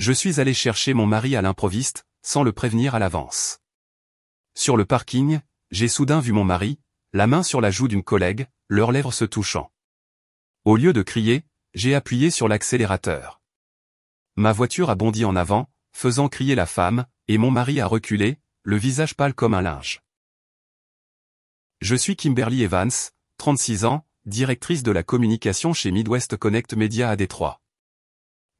Je suis allé chercher mon mari à l'improviste, sans le prévenir à l'avance. Sur le parking, j'ai soudain vu mon mari, la main sur la joue d'une collègue, leurs lèvres se touchant. Au lieu de crier, j'ai appuyé sur l'accélérateur. Ma voiture a bondi en avant, faisant crier la femme, et mon mari a reculé, le visage pâle comme un linge. Je suis Kimberly Evans, 36 ans, directrice de la communication chez Midwest Connect Media à Détroit.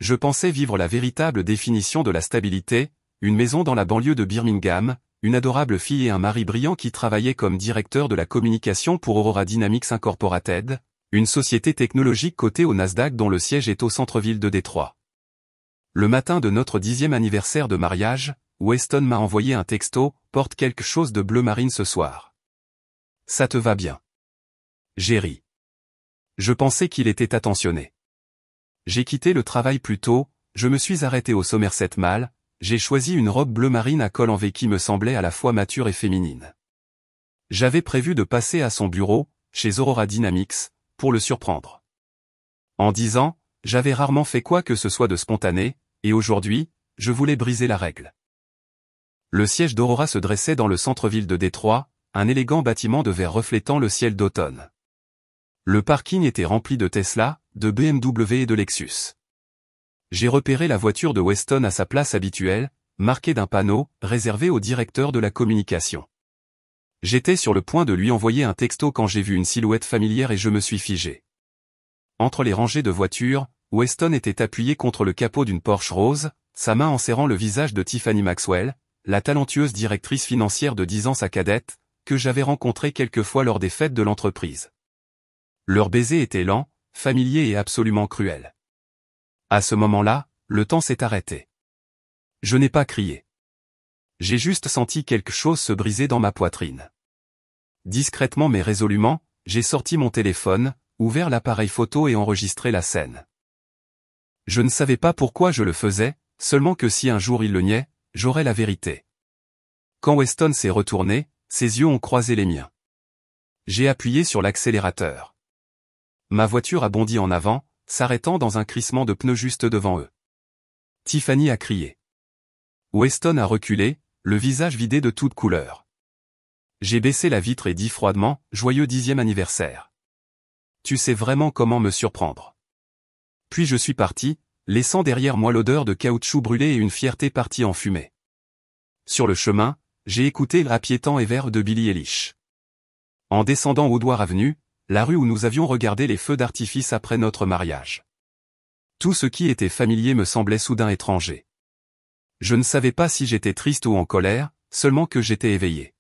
Je pensais vivre la véritable définition de la stabilité, une maison dans la banlieue de Birmingham, une adorable fille et un mari brillant qui travaillait comme directeur de la communication pour Aurora Dynamics Incorporated, une société technologique cotée au Nasdaq dont le siège est au centre-ville de Détroit. Le matin de notre 10e anniversaire de mariage, Weston m'a envoyé un texto, porte quelque chose de bleu marine ce soir. Ça te va bien. J'ai ri. Je pensais qu'il était attentionné. J'ai quitté le travail plus tôt, je me suis arrêté au Somerset Mall, j'ai choisi une robe bleu marine à col en V qui me semblait à la fois mature et féminine. J'avais prévu de passer à son bureau, chez Aurora Dynamics, pour le surprendre. En 10 ans, j'avais rarement fait quoi que ce soit de spontané, et aujourd'hui, je voulais briser la règle. Le siège d'Aurora se dressait dans le centre-ville de Détroit, un élégant bâtiment de verre reflétant le ciel d'automne. Le parking était rempli de Tesla, de BMW et de Lexus. J'ai repéré la voiture de Weston à sa place habituelle, marquée d'un panneau, réservé au directeur de la communication. J'étais sur le point de lui envoyer un texto quand j'ai vu une silhouette familière et je me suis figé. Entre les rangées de voitures, Weston était appuyé contre le capot d'une Porsche rose, sa main enserrant le visage de Tiffany Maxwell, la talentueuse directrice financière de 10 ans sa cadette, que j'avais rencontrée quelques fois lors des fêtes de l'entreprise. Leur baiser était lent, familier et absolument cruel. À ce moment-là, le temps s'est arrêté. Je n'ai pas crié. J'ai juste senti quelque chose se briser dans ma poitrine. Discrètement mais résolument, j'ai sorti mon téléphone, ouvert l'appareil photo et enregistré la scène. Je ne savais pas pourquoi je le faisais, seulement que si un jour il le niait, j'aurais la vérité. Quand Weston s'est retourné, ses yeux ont croisé les miens. J'ai appuyé sur l'accélérateur. Ma voiture a bondi en avant, s'arrêtant dans un crissement de pneus juste devant eux. Tiffany a crié. Weston a reculé, le visage vidé de toute couleur. J'ai baissé la vitre et dit froidement, « Joyeux 10e anniversaire. Tu sais vraiment comment me surprendre. » Puis je suis parti, laissant derrière moi l'odeur de caoutchouc brûlé et une fierté partie en fumée. Sur le chemin, j'ai écouté le rap piétant et vert de Billie Eilish. En descendant Woodward Avenue, la rue où nous avions regardé les feux d'artifice après notre mariage. Tout ce qui était familier me semblait soudain étranger. Je ne savais pas si j'étais triste ou en colère, seulement que j'étais éveillé.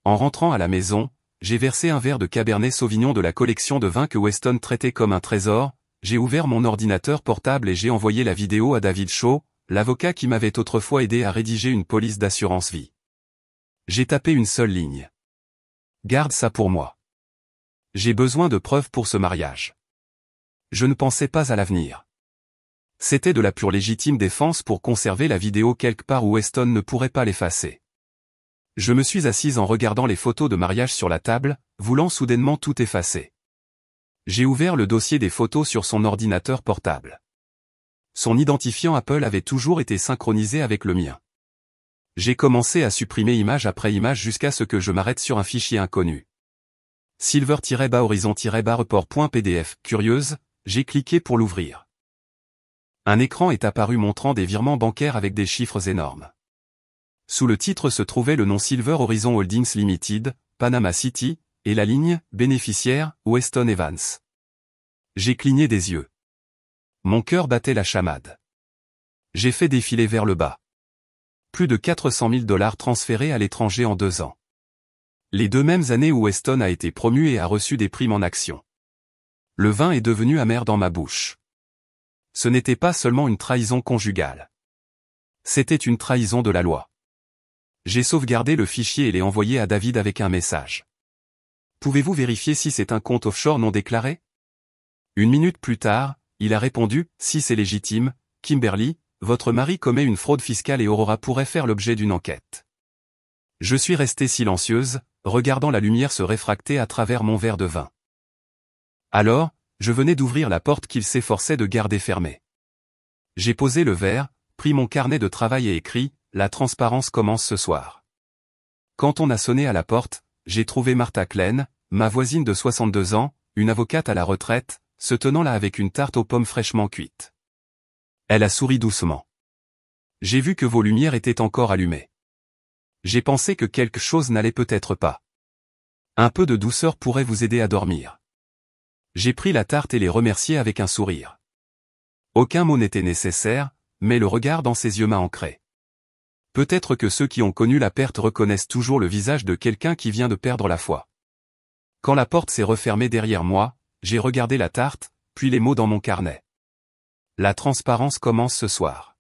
En rentrant à la maison, j'ai versé un verre de Cabernet Sauvignon de la collection de vins que Weston traitait comme un trésor, j'ai ouvert mon ordinateur portable et j'ai envoyé la vidéo à David Shaw, l'avocat qui m'avait autrefois aidé à rédiger une police d'assurance vie. J'ai tapé une seule ligne. Garde ça pour moi. J'ai besoin de preuves pour ce mariage. Je ne pensais pas à l'avenir. C'était de la pure légitime défense pour conserver la vidéo quelque part où Weston ne pourrait pas l'effacer. Je me suis assise en regardant les photos de mariage sur la table, voulant soudainement tout effacer. J'ai ouvert le dossier des photos sur son ordinateur portable. Son identifiant Apple avait toujours été synchronisé avec le mien. J'ai commencé à supprimer image après image jusqu'à ce que je m'arrête sur un fichier inconnu. Silver-horizon-report.pdf. Curieuse, j'ai cliqué pour l'ouvrir. Un écran est apparu montrant des virements bancaires avec des chiffres énormes. Sous le titre se trouvait le nom Silver Horizon Holdings Limited, Panama City, et la ligne « Bénéficiaire » Weston Evans. J'ai cligné des yeux. Mon cœur battait la chamade. J'ai fait défiler vers le bas. Plus de 400 000 $ transférés à l'étranger en 2 ans. Les 2 mêmes années où Weston a été promu et a reçu des primes en actions. Le vin est devenu amer dans ma bouche. Ce n'était pas seulement une trahison conjugale. C'était une trahison de la loi. J'ai sauvegardé le fichier et l'ai envoyé à David avec un message. Pouvez-vous vérifier si c'est un compte offshore non déclaré? 1 minute plus tard, il a répondu, si c'est légitime, Kimberly, votre mari commet une fraude fiscale et Aurora pourrait faire l'objet d'une enquête. Je suis restée silencieuse, regardant la lumière se réfracter à travers mon verre de vin. Alors, je venais d'ouvrir la porte qu'il s'efforçait de garder fermée. J'ai posé le verre, pris mon carnet de travail et écrit « La transparence commence ce soir ». Quand on a sonné à la porte, j'ai trouvé Martha Klein, ma voisine de 62 ans, une avocate à la retraite, se tenant là avec une tarte aux pommes fraîchement cuite. Elle a souri doucement. J'ai vu que vos lumières étaient encore allumées. J'ai pensé que quelque chose n'allait peut-être pas. Un peu de douceur pourrait vous aider à dormir. J'ai pris la tarte et les remercié avec un sourire. Aucun mot n'était nécessaire, mais le regard dans ses yeux m'a ancré. Peut-être que ceux qui ont connu la perte reconnaissent toujours le visage de quelqu'un qui vient de perdre la foi. Quand la porte s'est refermée derrière moi, j'ai regardé la tarte, puis les mots dans mon carnet. La transparence commence ce soir.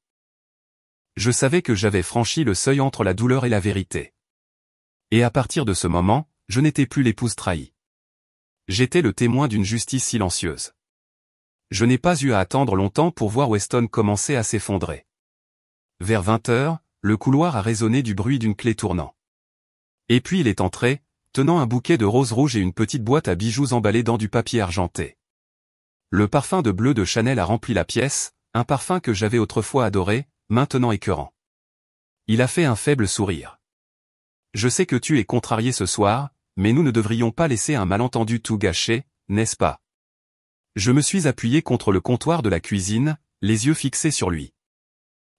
Je savais que j'avais franchi le seuil entre la douleur et la vérité. Et à partir de ce moment, je n'étais plus l'épouse trahie. J'étais le témoin d'une justice silencieuse. Je n'ai pas eu à attendre longtemps pour voir Weston commencer à s'effondrer. Vers 20 heures, le couloir a résonné du bruit d'une clé tournant. Et puis il est entré, tenant un bouquet de roses rouges et une petite boîte à bijoux emballée dans du papier argenté. Le parfum de bleu de Chanel a rempli la pièce, un parfum que j'avais autrefois adoré, maintenant écœurant. Il a fait un faible sourire. Je sais que tu es contrarié ce soir, mais nous ne devrions pas laisser un malentendu tout gâcher, n'est-ce pas? Je me suis appuyé contre le comptoir de la cuisine, les yeux fixés sur lui.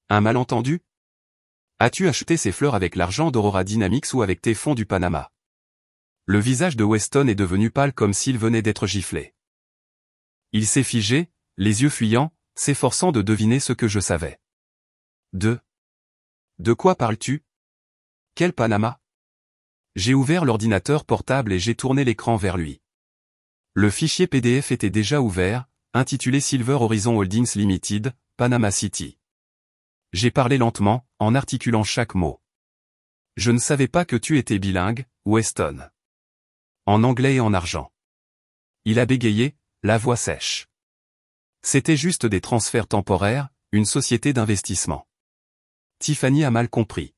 Un malentendu? As-tu acheté ces fleurs avec l'argent d'Aurora Dynamics ou avec tes fonds du Panama? Le visage de Weston est devenu pâle comme s'il venait d'être giflé. Il s'est figé, les yeux fuyants, s'efforçant de deviner ce que je savais. De quoi parles-tu? Quel Panama? J'ai ouvert l'ordinateur portable et j'ai tourné l'écran vers lui. Le fichier PDF était déjà ouvert, intitulé Silver Horizon Holdings Limited, Panama City. J'ai parlé lentement, en articulant chaque mot. Je ne savais pas que tu étais bilingue, Weston. En anglais et en argent. Il a bégayé, la voix sèche. C'était juste des transferts temporaires, une société d'investissement. Tiffany a mal compris.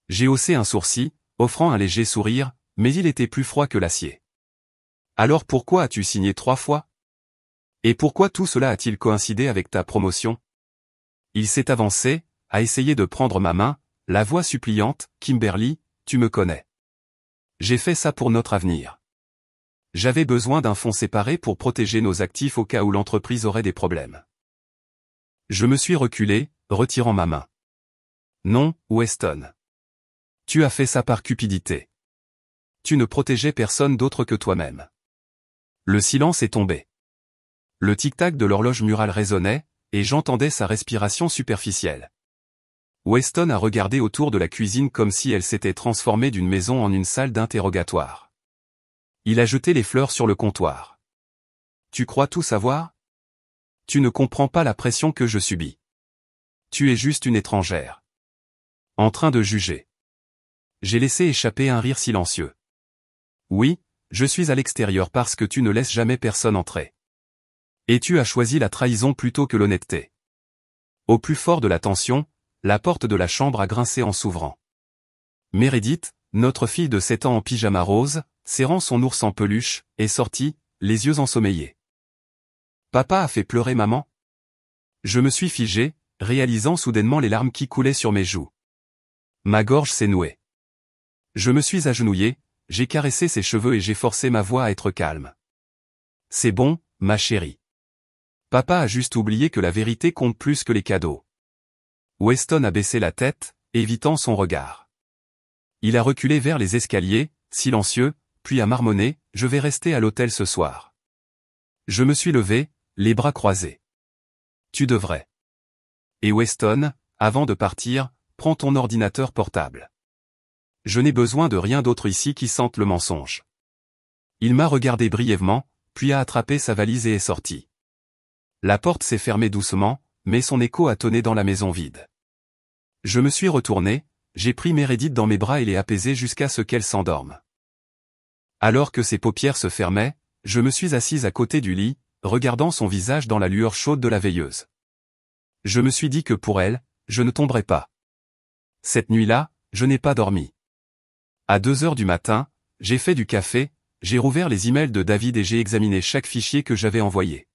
J'ai haussé un sourcil, offrant un léger sourire, mais il était plus froid que l'acier. Alors pourquoi as-tu signé 3 fois? Et pourquoi tout cela a-t-il coïncidé avec ta promotion? Il s'est avancé, a essayé de prendre ma main, la voix suppliante, Kimberly, tu me connais. J'ai fait ça pour notre avenir. J'avais besoin d'un fonds séparé pour protéger nos actifs au cas où l'entreprise aurait des problèmes. Je me suis reculé, retirant ma main. Non, Weston. Tu as fait ça par cupidité. Tu ne protégeais personne d'autre que toi-même. Le silence est tombé. Le tic-tac de l'horloge murale résonnait, et j'entendais sa respiration superficielle. Weston a regardé autour de la cuisine comme si elle s'était transformée d'une maison en une salle d'interrogatoire. Il a jeté les fleurs sur le comptoir. Tu crois tout savoir? Tu ne comprends pas la pression que je subis. Tu es juste une étrangère. En train de juger. J'ai laissé échapper un rire silencieux. Oui, je suis à l'extérieur parce que tu ne laisses jamais personne entrer. Et tu as choisi la trahison plutôt que l'honnêteté. Au plus fort de la tension, la porte de la chambre a grincé en s'ouvrant. Meredith, notre fille de 7 ans en pyjama rose, serrant son ours en peluche, est sortie, les yeux ensommeillés. Papa a fait pleurer maman? Je me suis figé, réalisant soudainement les larmes qui coulaient sur mes joues. Ma gorge s'est nouée. Je me suis agenouillé, j'ai caressé ses cheveux et j'ai forcé ma voix à être calme. C'est bon, ma chérie. Papa a juste oublié que la vérité compte plus que les cadeaux. Weston a baissé la tête, évitant son regard. Il a reculé vers les escaliers, silencieux, puis a marmonné, je vais rester à l'hôtel ce soir. Je me suis levé, les bras croisés. Tu devrais. Et Weston, avant de partir, prends ton ordinateur portable. Je n'ai besoin de rien d'autre ici qui sente le mensonge. Il m'a regardé brièvement, puis a attrapé sa valise et est sorti. La porte s'est fermée doucement, mais son écho a tonné dans la maison vide. Je me suis retourné, j'ai pris Meredith dans mes bras et l'ai apaisée jusqu'à ce qu'elle s'endorme. Alors que ses paupières se fermaient, je me suis assise à côté du lit, regardant son visage dans la lueur chaude de la veilleuse. Je me suis dit que pour elle, je ne tomberais pas. Cette nuit-là, je n'ai pas dormi. À 2 heures du matin, j'ai fait du café, j'ai rouvert les emails de David et j'ai examiné chaque fichier que j'avais envoyé.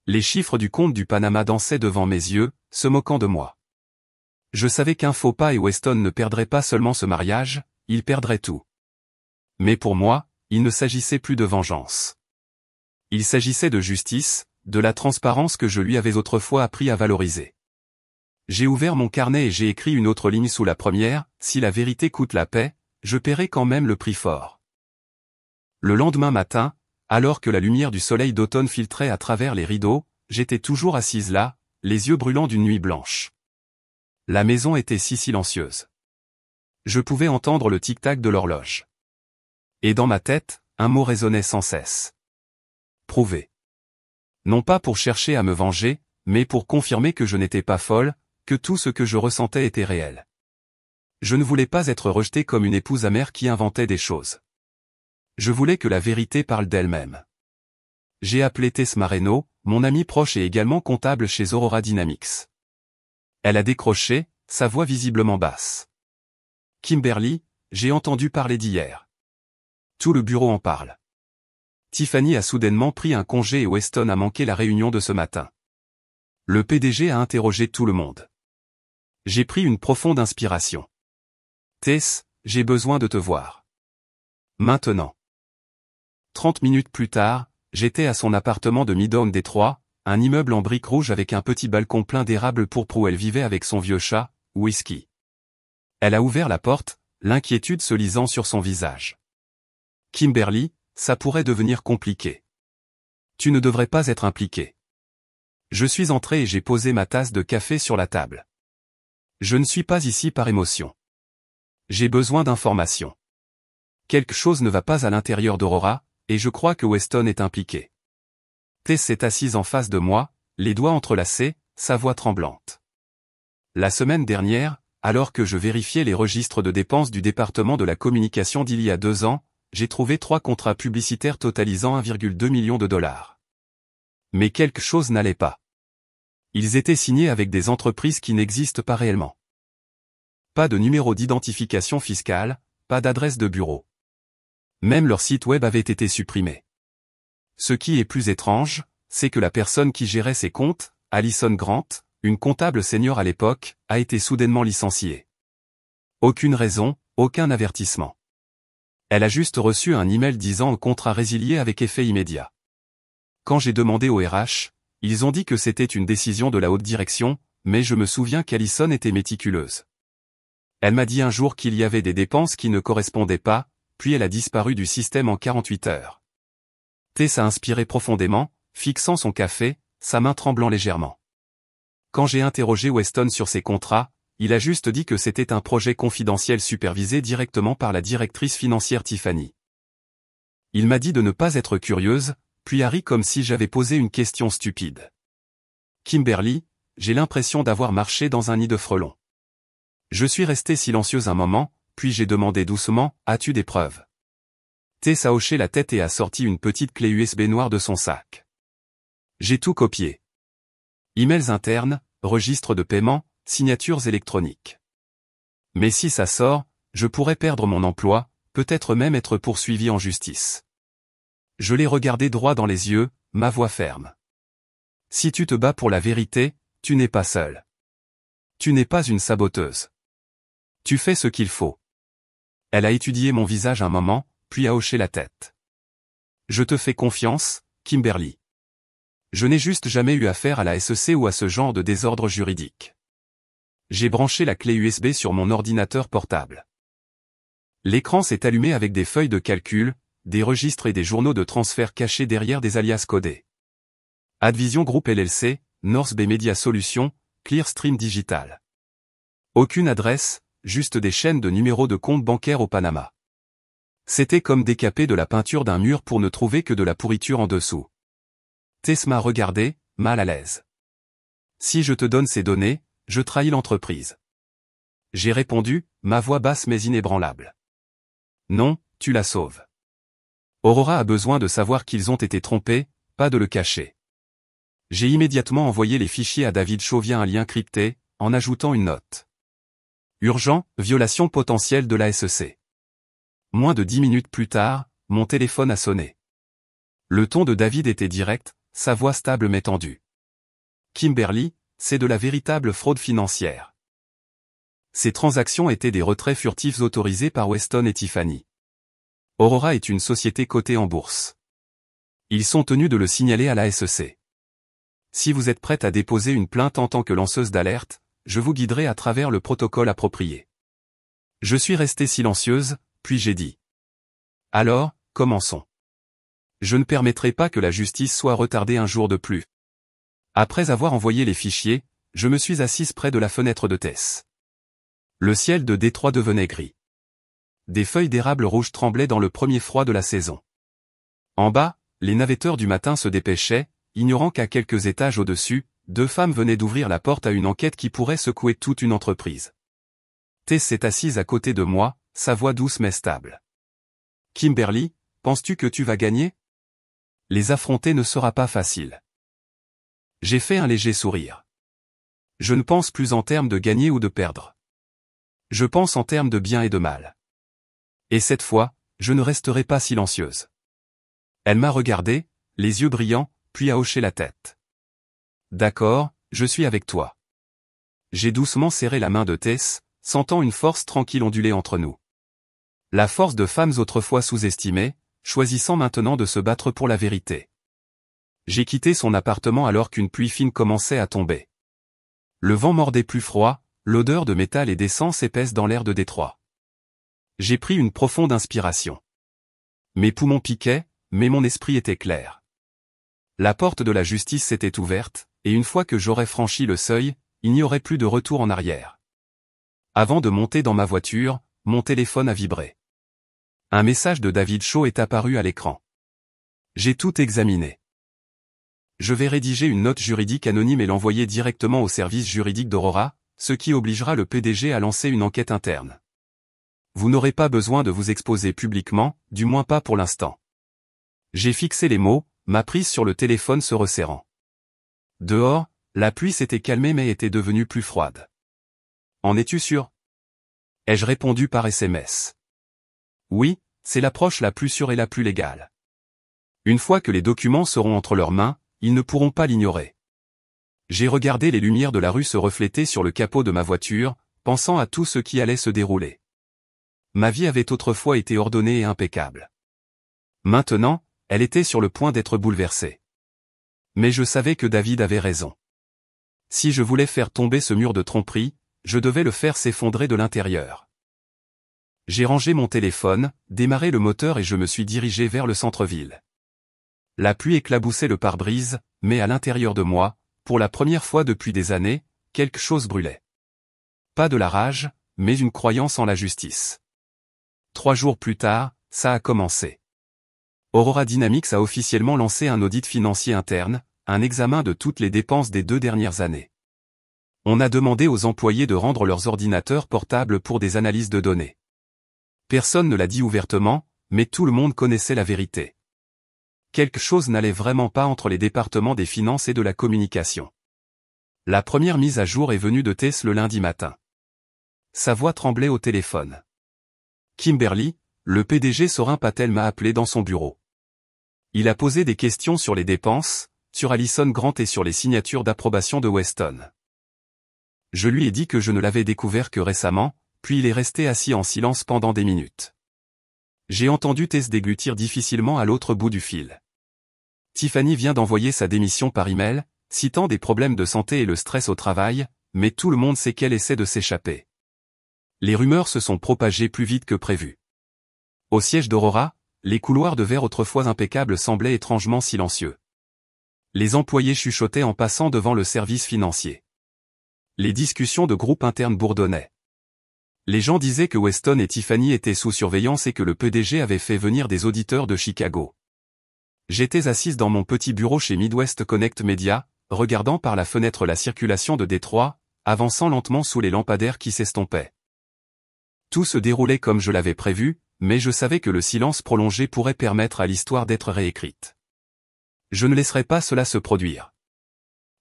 Les chiffres du compte du Panama dansaient devant mes yeux, se moquant de moi. Je savais qu'un faux pas et Weston ne perdraient pas seulement ce mariage, ils perdraient tout. Mais pour moi, il ne s'agissait plus de vengeance. Il s'agissait de justice, de la transparence que je lui avais autrefois appris à valoriser. J'ai ouvert mon carnet et j'ai écrit une autre ligne sous la première, si la vérité coûte la paix, je paierai quand même le prix fort. Le lendemain matin, alors que la lumière du soleil d'automne filtrait à travers les rideaux, j'étais toujours assise là, les yeux brûlants d'une nuit blanche. La maison était si silencieuse. Je pouvais entendre le tic-tac de l'horloge. Et dans ma tête, un mot résonnait sans cesse. Prouver. Non pas pour chercher à me venger, mais pour confirmer que je n'étais pas folle, que tout ce que je ressentais était réel. Je ne voulais pas être rejetée comme une épouse amère qui inventait des choses. Je voulais que la vérité parle d'elle-même. J'ai appelé Tess Mareno, mon amie proche et également comptable chez Aurora Dynamics. Elle a décroché, sa voix visiblement basse. Kimberly, j'ai entendu parler d'hier. Tout le bureau en parle. Tiffany a soudainement pris un congé et Weston a manqué la réunion de ce matin. Le PDG a interrogé tout le monde. J'ai pris une profonde inspiration. Tess, j'ai besoin de te voir. Maintenant. 30 minutes plus tard, j'étais à son appartement de Midtown Détroit, un immeuble en briques rouges avec un petit balcon plein d'érables pourpres où elle vivait avec son vieux chat, Whisky. Elle a ouvert la porte, l'inquiétude se lisant sur son visage. Kimberly, ça pourrait devenir compliqué. Tu ne devrais pas être impliquée. Je suis entré et j'ai posé ma tasse de café sur la table. Je ne suis pas ici par émotion. J'ai besoin d'informations. Quelque chose ne va pas à l'intérieur d'Aurora, et je crois que Weston est impliqué. Tess s'est assise en face de moi, les doigts entrelacés, sa voix tremblante. La semaine dernière, alors que je vérifiais les registres de dépenses du département de la communication d'il y a 2 ans, j'ai trouvé 3 contrats publicitaires totalisant 1,2 million de dollars. Mais quelque chose n'allait pas. Ils étaient signés avec des entreprises qui n'existent pas réellement. Pas de numéro d'identification fiscale, pas d'adresse de bureau. Même leur site web avait été supprimé. Ce qui est plus étrange, c'est que la personne qui gérait ces comptes, Alison Grant, une comptable senior à l'époque, a été soudainement licenciée. Aucune raison, aucun avertissement. Elle a juste reçu un email disant un contrat résilié avec effet immédiat. Quand j'ai demandé au RH, ils ont dit que c'était une décision de la haute direction, mais je me souviens qu'Alison était méticuleuse. Elle m'a dit un jour qu'il y avait des dépenses qui ne correspondaient pas, puis elle a disparu du système en 48 heures. Tess a inspiré profondément, fixant son café, sa main tremblant légèrement. Quand j'ai interrogé Weston sur ses contrats, il a juste dit que c'était un projet confidentiel supervisé directement par la directrice financière Tiffany. Il m'a dit de ne pas être curieuse, puis a ri comme si j'avais posé une question stupide. Kimberly, j'ai l'impression d'avoir marché dans un nid de frelons. Je suis resté silencieuse un moment, puis j'ai demandé doucement, as-tu des preuves? Tess a hoché la tête et a sorti une petite clé USB noire de son sac. J'ai tout copié. Emails internes, registres de paiement, signatures électroniques. Mais si ça sort, je pourrais perdre mon emploi, peut-être même être poursuivi en justice. Je l'ai regardé droit dans les yeux, ma voix ferme. Si tu te bats pour la vérité, tu n'es pas seul. Tu n'es pas une saboteuse. Tu fais ce qu'il faut. Elle a étudié mon visage un moment, puis a hoché la tête. Je te fais confiance, Kimberly. Je n'ai juste jamais eu affaire à la SEC ou à ce genre de désordre juridique. J'ai branché la clé USB sur mon ordinateur portable. L'écran s'est allumé avec des feuilles de calcul, des registres et des journaux de transfert cachés derrière des alias codés. Advision Group LLC, North Bay Media Solutions, Clearstream Digital. Aucune adresse, juste des chaînes de numéros de compte bancaires au Panama. C'était comme décaper de la peinture d'un mur pour ne trouver que de la pourriture en dessous. Tess m'a regardé, mal à l'aise. Si je te donne ces données, je trahis l'entreprise. J'ai répondu, ma voix basse mais inébranlable. Non, tu la sauves. Aurora a besoin de savoir qu'ils ont été trompés, pas de le cacher. J'ai immédiatement envoyé les fichiers à David Shaw via un lien crypté, en ajoutant une note. Urgent, violation potentielle de la SEC. Moins de 10 minutes plus tard, mon téléphone a sonné. Le ton de David était direct, sa voix stable mais tendue. Kimberly, c'est de la véritable fraude financière. Ces transactions étaient des retraits furtifs autorisés par Weston et Tiffany. Aurora est une société cotée en bourse. Ils sont tenus de le signaler à la SEC. Si vous êtes prête à déposer une plainte en tant que lanceuse d'alerte, je vous guiderai à travers le protocole approprié. Je suis restée silencieuse, puis j'ai dit. Alors, commençons. Je ne permettrai pas que la justice soit retardée un jour de plus. Après avoir envoyé les fichiers, je me suis assise près de la fenêtre de Tess. Le ciel de Détroit devenait gris. Des feuilles d'érable rouge tremblaient dans le premier froid de la saison. En bas, les navetteurs du matin se dépêchaient, ignorant qu'à quelques étages au-dessus, 2 femmes venaient d'ouvrir la porte à une enquête qui pourrait secouer toute une entreprise. Tess s'est assise à côté de moi, sa voix douce mais stable. Kimberly, penses-tu que tu vas gagner? Les affronter ne sera pas facile. J'ai fait un léger sourire. Je ne pense plus en termes de gagner ou de perdre. Je pense en termes de bien et de mal. Et cette fois, je ne resterai pas silencieuse. Elle m'a regardé, les yeux brillants, puis a hoché la tête. D'accord, je suis avec toi. J'ai doucement serré la main de Tess, sentant une force tranquille onduler entre nous. La force de femmes autrefois sous-estimées, choisissant maintenant de se battre pour la vérité. J'ai quitté son appartement alors qu'une pluie fine commençait à tomber. Le vent mordait plus froid, l'odeur de métal et d'essence épaisse dans l'air de Détroit. J'ai pris une profonde inspiration. Mes poumons piquaient, mais mon esprit était clair. La porte de la justice s'était ouverte, et une fois que j'aurais franchi le seuil, il n'y aurait plus de retour en arrière. Avant de monter dans ma voiture, mon téléphone a vibré. Un message de David Shaw est apparu à l'écran. J'ai tout examiné. Je vais rédiger une note juridique anonyme et l'envoyer directement au service juridique d'Aurora, ce qui obligera le PDG à lancer une enquête interne. Vous n'aurez pas besoin de vous exposer publiquement, du moins pas pour l'instant. J'ai fixé les mots, ma prise sur le téléphone se resserrant. Dehors, la pluie s'était calmée mais était devenue plus froide. En es-tu sûr? Ai-je répondu par SMS. Oui, c'est l'approche la plus sûre et la plus légale. Une fois que les documents seront entre leurs mains, ils ne pourront pas l'ignorer. J'ai regardé les lumières de la rue se refléter sur le capot de ma voiture, pensant à tout ce qui allait se dérouler. Ma vie avait autrefois été ordonnée et impeccable. Maintenant, elle était sur le point d'être bouleversée. Mais je savais que David avait raison. Si je voulais faire tomber ce mur de tromperie, je devais le faire s'effondrer de l'intérieur. J'ai rangé mon téléphone, démarré le moteur et je me suis dirigé vers le centre-ville. La pluie éclaboussait le pare-brise, mais à l'intérieur de moi, pour la première fois depuis des années, quelque chose brûlait. Pas de la rage, mais une croyance en la justice. 3 jours plus tard, ça a commencé. Aurora Dynamics a officiellement lancé un audit financier interne, un examen de toutes les dépenses des 2 dernières années. On a demandé aux employés de rendre leurs ordinateurs portables pour des analyses de données. Personne ne l'a dit ouvertement, mais tout le monde connaissait la vérité. Quelque chose n'allait vraiment pas entre les départements des finances et de la communication. La première mise à jour est venue de Tess le lundi matin. Sa voix tremblait au téléphone. Kimberly, le PDG Sorin Patel m'a appelé dans son bureau. Il a posé des questions sur les dépenses, sur Allison Grant et sur les signatures d'approbation de Weston. Je lui ai dit que je ne l'avais découvert que récemment, puis il est resté assis en silence pendant des minutes. J'ai entendu Tess déglutir difficilement à l'autre bout du fil. Tiffany vient d'envoyer sa démission par email, citant des problèmes de santé et le stress au travail, mais tout le monde sait qu'elle essaie de s'échapper. Les rumeurs se sont propagées plus vite que prévu. Au siège d'Aurora, les couloirs de verre autrefois impeccables semblaient étrangement silencieux. Les employés chuchotaient en passant devant le service financier. Les discussions de groupe internes bourdonnaient. Les gens disaient que Weston et Tiffany étaient sous surveillance et que le PDG avait fait venir des auditeurs de Chicago. J'étais assise dans mon petit bureau chez Midwest Connect Media, regardant par la fenêtre la circulation de Détroit, avançant lentement sous les lampadaires qui s'estompaient. Tout se déroulait comme je l'avais prévu, mais je savais que le silence prolongé pourrait permettre à l'histoire d'être réécrite. Je ne laisserai pas cela se produire.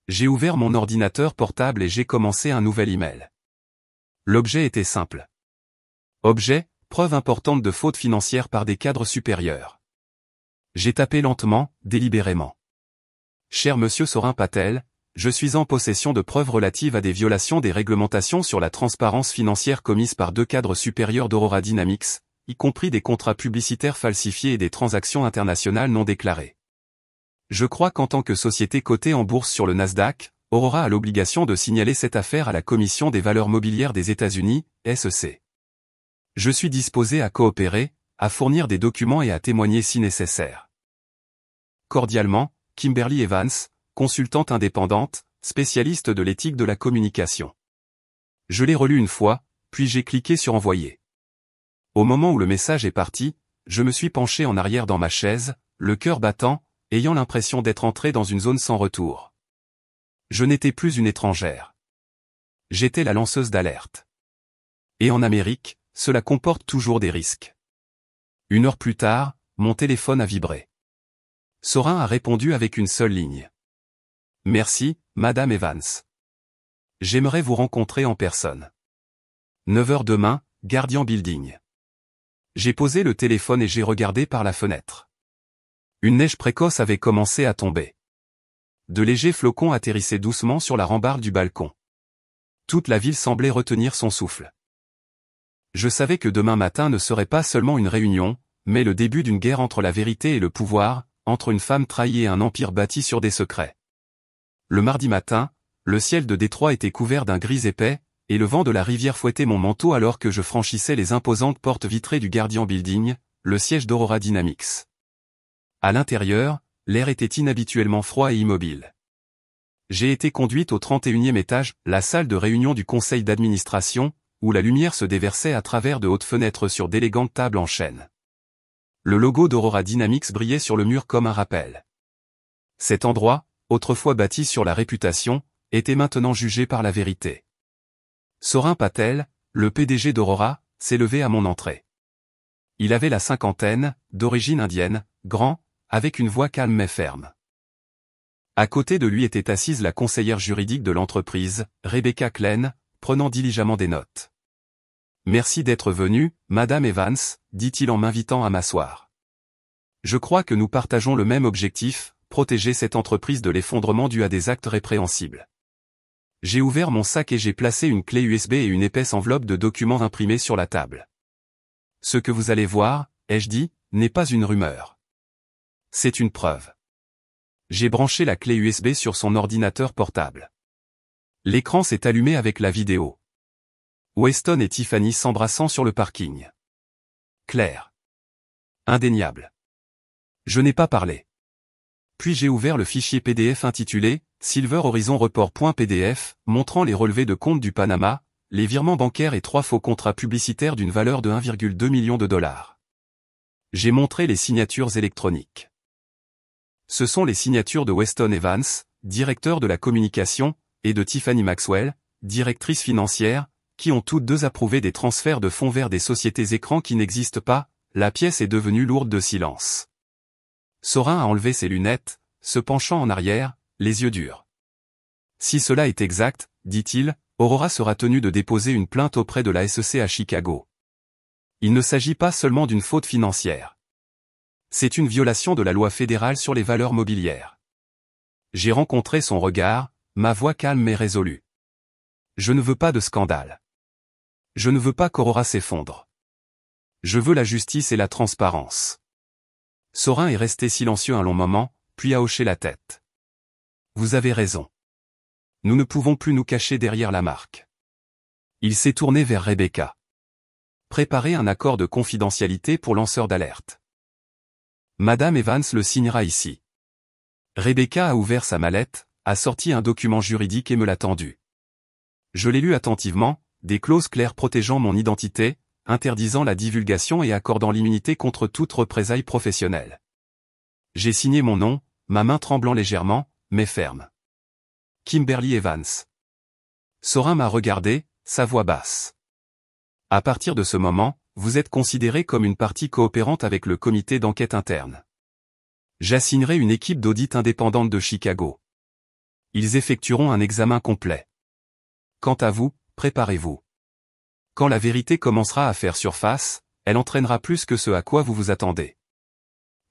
J'ai ouvert mon ordinateur portable et j'ai commencé un nouvel email. L'objet était simple. Objet, preuve importante de faute financière par des cadres supérieurs. J'ai tapé lentement, délibérément. Cher Monsieur Sorin Patel, je suis en possession de preuves relatives à des violations des réglementations sur la transparence financière commises par 2 cadres supérieurs d'Aurora Dynamics, y compris des contrats publicitaires falsifiés et des transactions internationales non déclarées. Je crois qu'en tant que société cotée en bourse sur le Nasdaq, Aurora a l'obligation de signaler cette affaire à la Commission des valeurs mobilières des États-Unis, SEC. Je suis disposé à coopérer, à fournir des documents et à témoigner si nécessaire. Cordialement, Kimberly Evans, consultante indépendante, spécialiste de l'éthique de la communication. Je l'ai relu une fois, puis j'ai cliqué sur envoyer. Au moment où le message est parti, je me suis penché en arrière dans ma chaise, le cœur battant, ayant l'impression d'être entré dans une zone sans retour. Je n'étais plus une étrangère. J'étais la lanceuse d'alerte. Et en Amérique, cela comporte toujours des risques. 1 heure plus tard, mon téléphone a vibré. Sorin a répondu avec une seule ligne. Merci, Madame Evans. J'aimerais vous rencontrer en personne. 9 heures demain, Guardian Building. J'ai posé le téléphone et j'ai regardé par la fenêtre. Une neige précoce avait commencé à tomber. De légers flocons atterrissaient doucement sur la rambarde du balcon. Toute la ville semblait retenir son souffle. Je savais que demain matin ne serait pas seulement une réunion, mais le début d'une guerre entre la vérité et le pouvoir, entre une femme trahie et un empire bâti sur des secrets. Le mardi matin, le ciel de Détroit était couvert d'un gris épais, et le vent de la rivière fouettait mon manteau alors que je franchissais les imposantes portes vitrées du Guardian Building, le siège d'Aurora Dynamics. À l'intérieur, l'air était inhabituellement froid et immobile. J'ai été conduite au 31e étage, la salle de réunion du conseil d'administration, où la lumière se déversait à travers de hautes fenêtres sur d'élégantes tables en chêne. Le logo d'Aurora Dynamics brillait sur le mur comme un rappel. Cet endroit, autrefois bâti sur la réputation, était maintenant jugé par la vérité. Sorin Patel, le PDG d'Aurora, s'est levé à mon entrée. Il avait la cinquantaine, d'origine indienne, grand, avec une voix calme mais ferme. À côté de lui était assise la conseillère juridique de l'entreprise, Rebecca Klein, prenant diligemment des notes. « Merci d'être venue, Madame Evans », dit-il en m'invitant à m'asseoir. « Je crois que nous partageons le même objectif, protéger cette entreprise de l'effondrement dû à des actes répréhensibles. » J'ai ouvert mon sac et j'ai placé une clé USB et une épaisse enveloppe de documents imprimés sur la table. « Ce que vous allez voir, » ai-je dit, « n'est pas une rumeur. C'est une preuve. » J'ai branché la clé USB sur son ordinateur portable. L'écran s'est allumé avec la vidéo. Weston et Tiffany s'embrassant sur le parking. Clair. Indéniable. Je n'ai pas parlé. Puis j'ai ouvert le fichier PDF intitulé « Silver Horizon Report.pdf » montrant les relevés de compte du Panama, les virements bancaires et 3 faux contrats publicitaires d'une valeur de 1,2 million de dollars. J'ai montré les signatures électroniques. Ce sont les signatures de Weston Evans, directeur de la communication, et de Tiffany Maxwell, directrice financière, qui ont toutes deux approuvé des transferts de fonds vers des sociétés écrans qui n'existent pas. La pièce est devenue lourde de silence. Sorin a enlevé ses lunettes, se penchant en arrière, les yeux durs. Si cela est exact, dit-il, Aurora sera tenue de déposer une plainte auprès de la SEC à Chicago. Il ne s'agit pas seulement d'une faute financière. C'est une violation de la loi fédérale sur les valeurs mobilières. J'ai rencontré son regard, ma voix calme mais résolue. Je ne veux pas de scandale. Je ne veux pas qu'Aurora s'effondre. Je veux la justice et la transparence. Sorin est resté silencieux un long moment, puis a hoché la tête. Vous avez raison. Nous ne pouvons plus nous cacher derrière la marque. Il s'est tourné vers Rebecca. Préparez un accord de confidentialité pour lanceur d'alerte. Madame Evans le signera ici. Rebecca a ouvert sa mallette, a sorti un document juridique et me l'a tendu. Je l'ai lu attentivement, des clauses claires protégeant mon identité, interdisant la divulgation et accordant l'immunité contre toute représaille professionnelle. J'ai signé mon nom, ma main tremblant légèrement, mais ferme. Kimberly Evans. Sorin m'a regardé, sa voix basse. À partir de ce moment, vous êtes considéré comme une partie coopérante avec le comité d'enquête interne. J'assignerai une équipe d'audit indépendante de Chicago. Ils effectueront un examen complet. Quant à vous, préparez-vous. Quand la vérité commencera à faire surface, elle entraînera plus que ce à quoi vous vous attendez.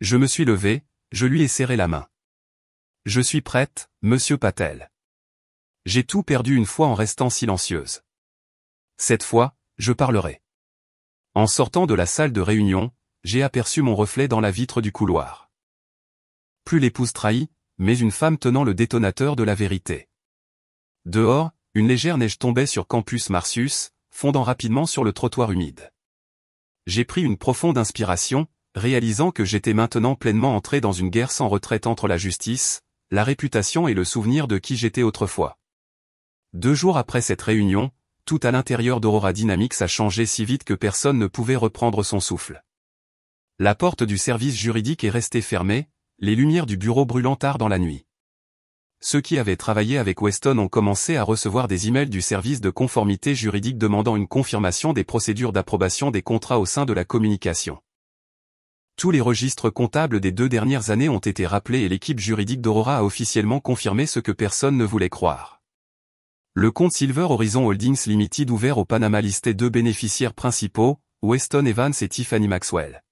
Je me suis levé, je lui ai serré la main. Je suis prête, monsieur Patel. J'ai tout perdu une fois en restant silencieuse. Cette fois, je parlerai. En sortant de la salle de réunion, j'ai aperçu mon reflet dans la vitre du couloir. Plus l'épouse trahie, mais une femme tenant le détonateur de la vérité. Dehors, une légère neige tombait sur Campus Martius, fondant rapidement sur le trottoir humide. J'ai pris une profonde inspiration, réalisant que j'étais maintenant pleinement entré dans une guerre sans retraite entre la justice, la réputation et le souvenir de qui j'étais autrefois. 2 jours après cette réunion, tout à l'intérieur d'Aurora Dynamics a changé si vite que personne ne pouvait reprendre son souffle. La porte du service juridique est restée fermée, les lumières du bureau brûlant tard dans la nuit. Ceux qui avaient travaillé avec Weston ont commencé à recevoir des emails du service de conformité juridique demandant une confirmation des procédures d'approbation des contrats au sein de la communication. Tous les registres comptables des 2 dernières années ont été rappelés et l'équipe juridique d'Aurora a officiellement confirmé ce que personne ne voulait croire. Le compte Silver Horizon Holdings Limited ouvert au Panama listait 2 bénéficiaires principaux, Weston Evans et Tiffany Maxwell.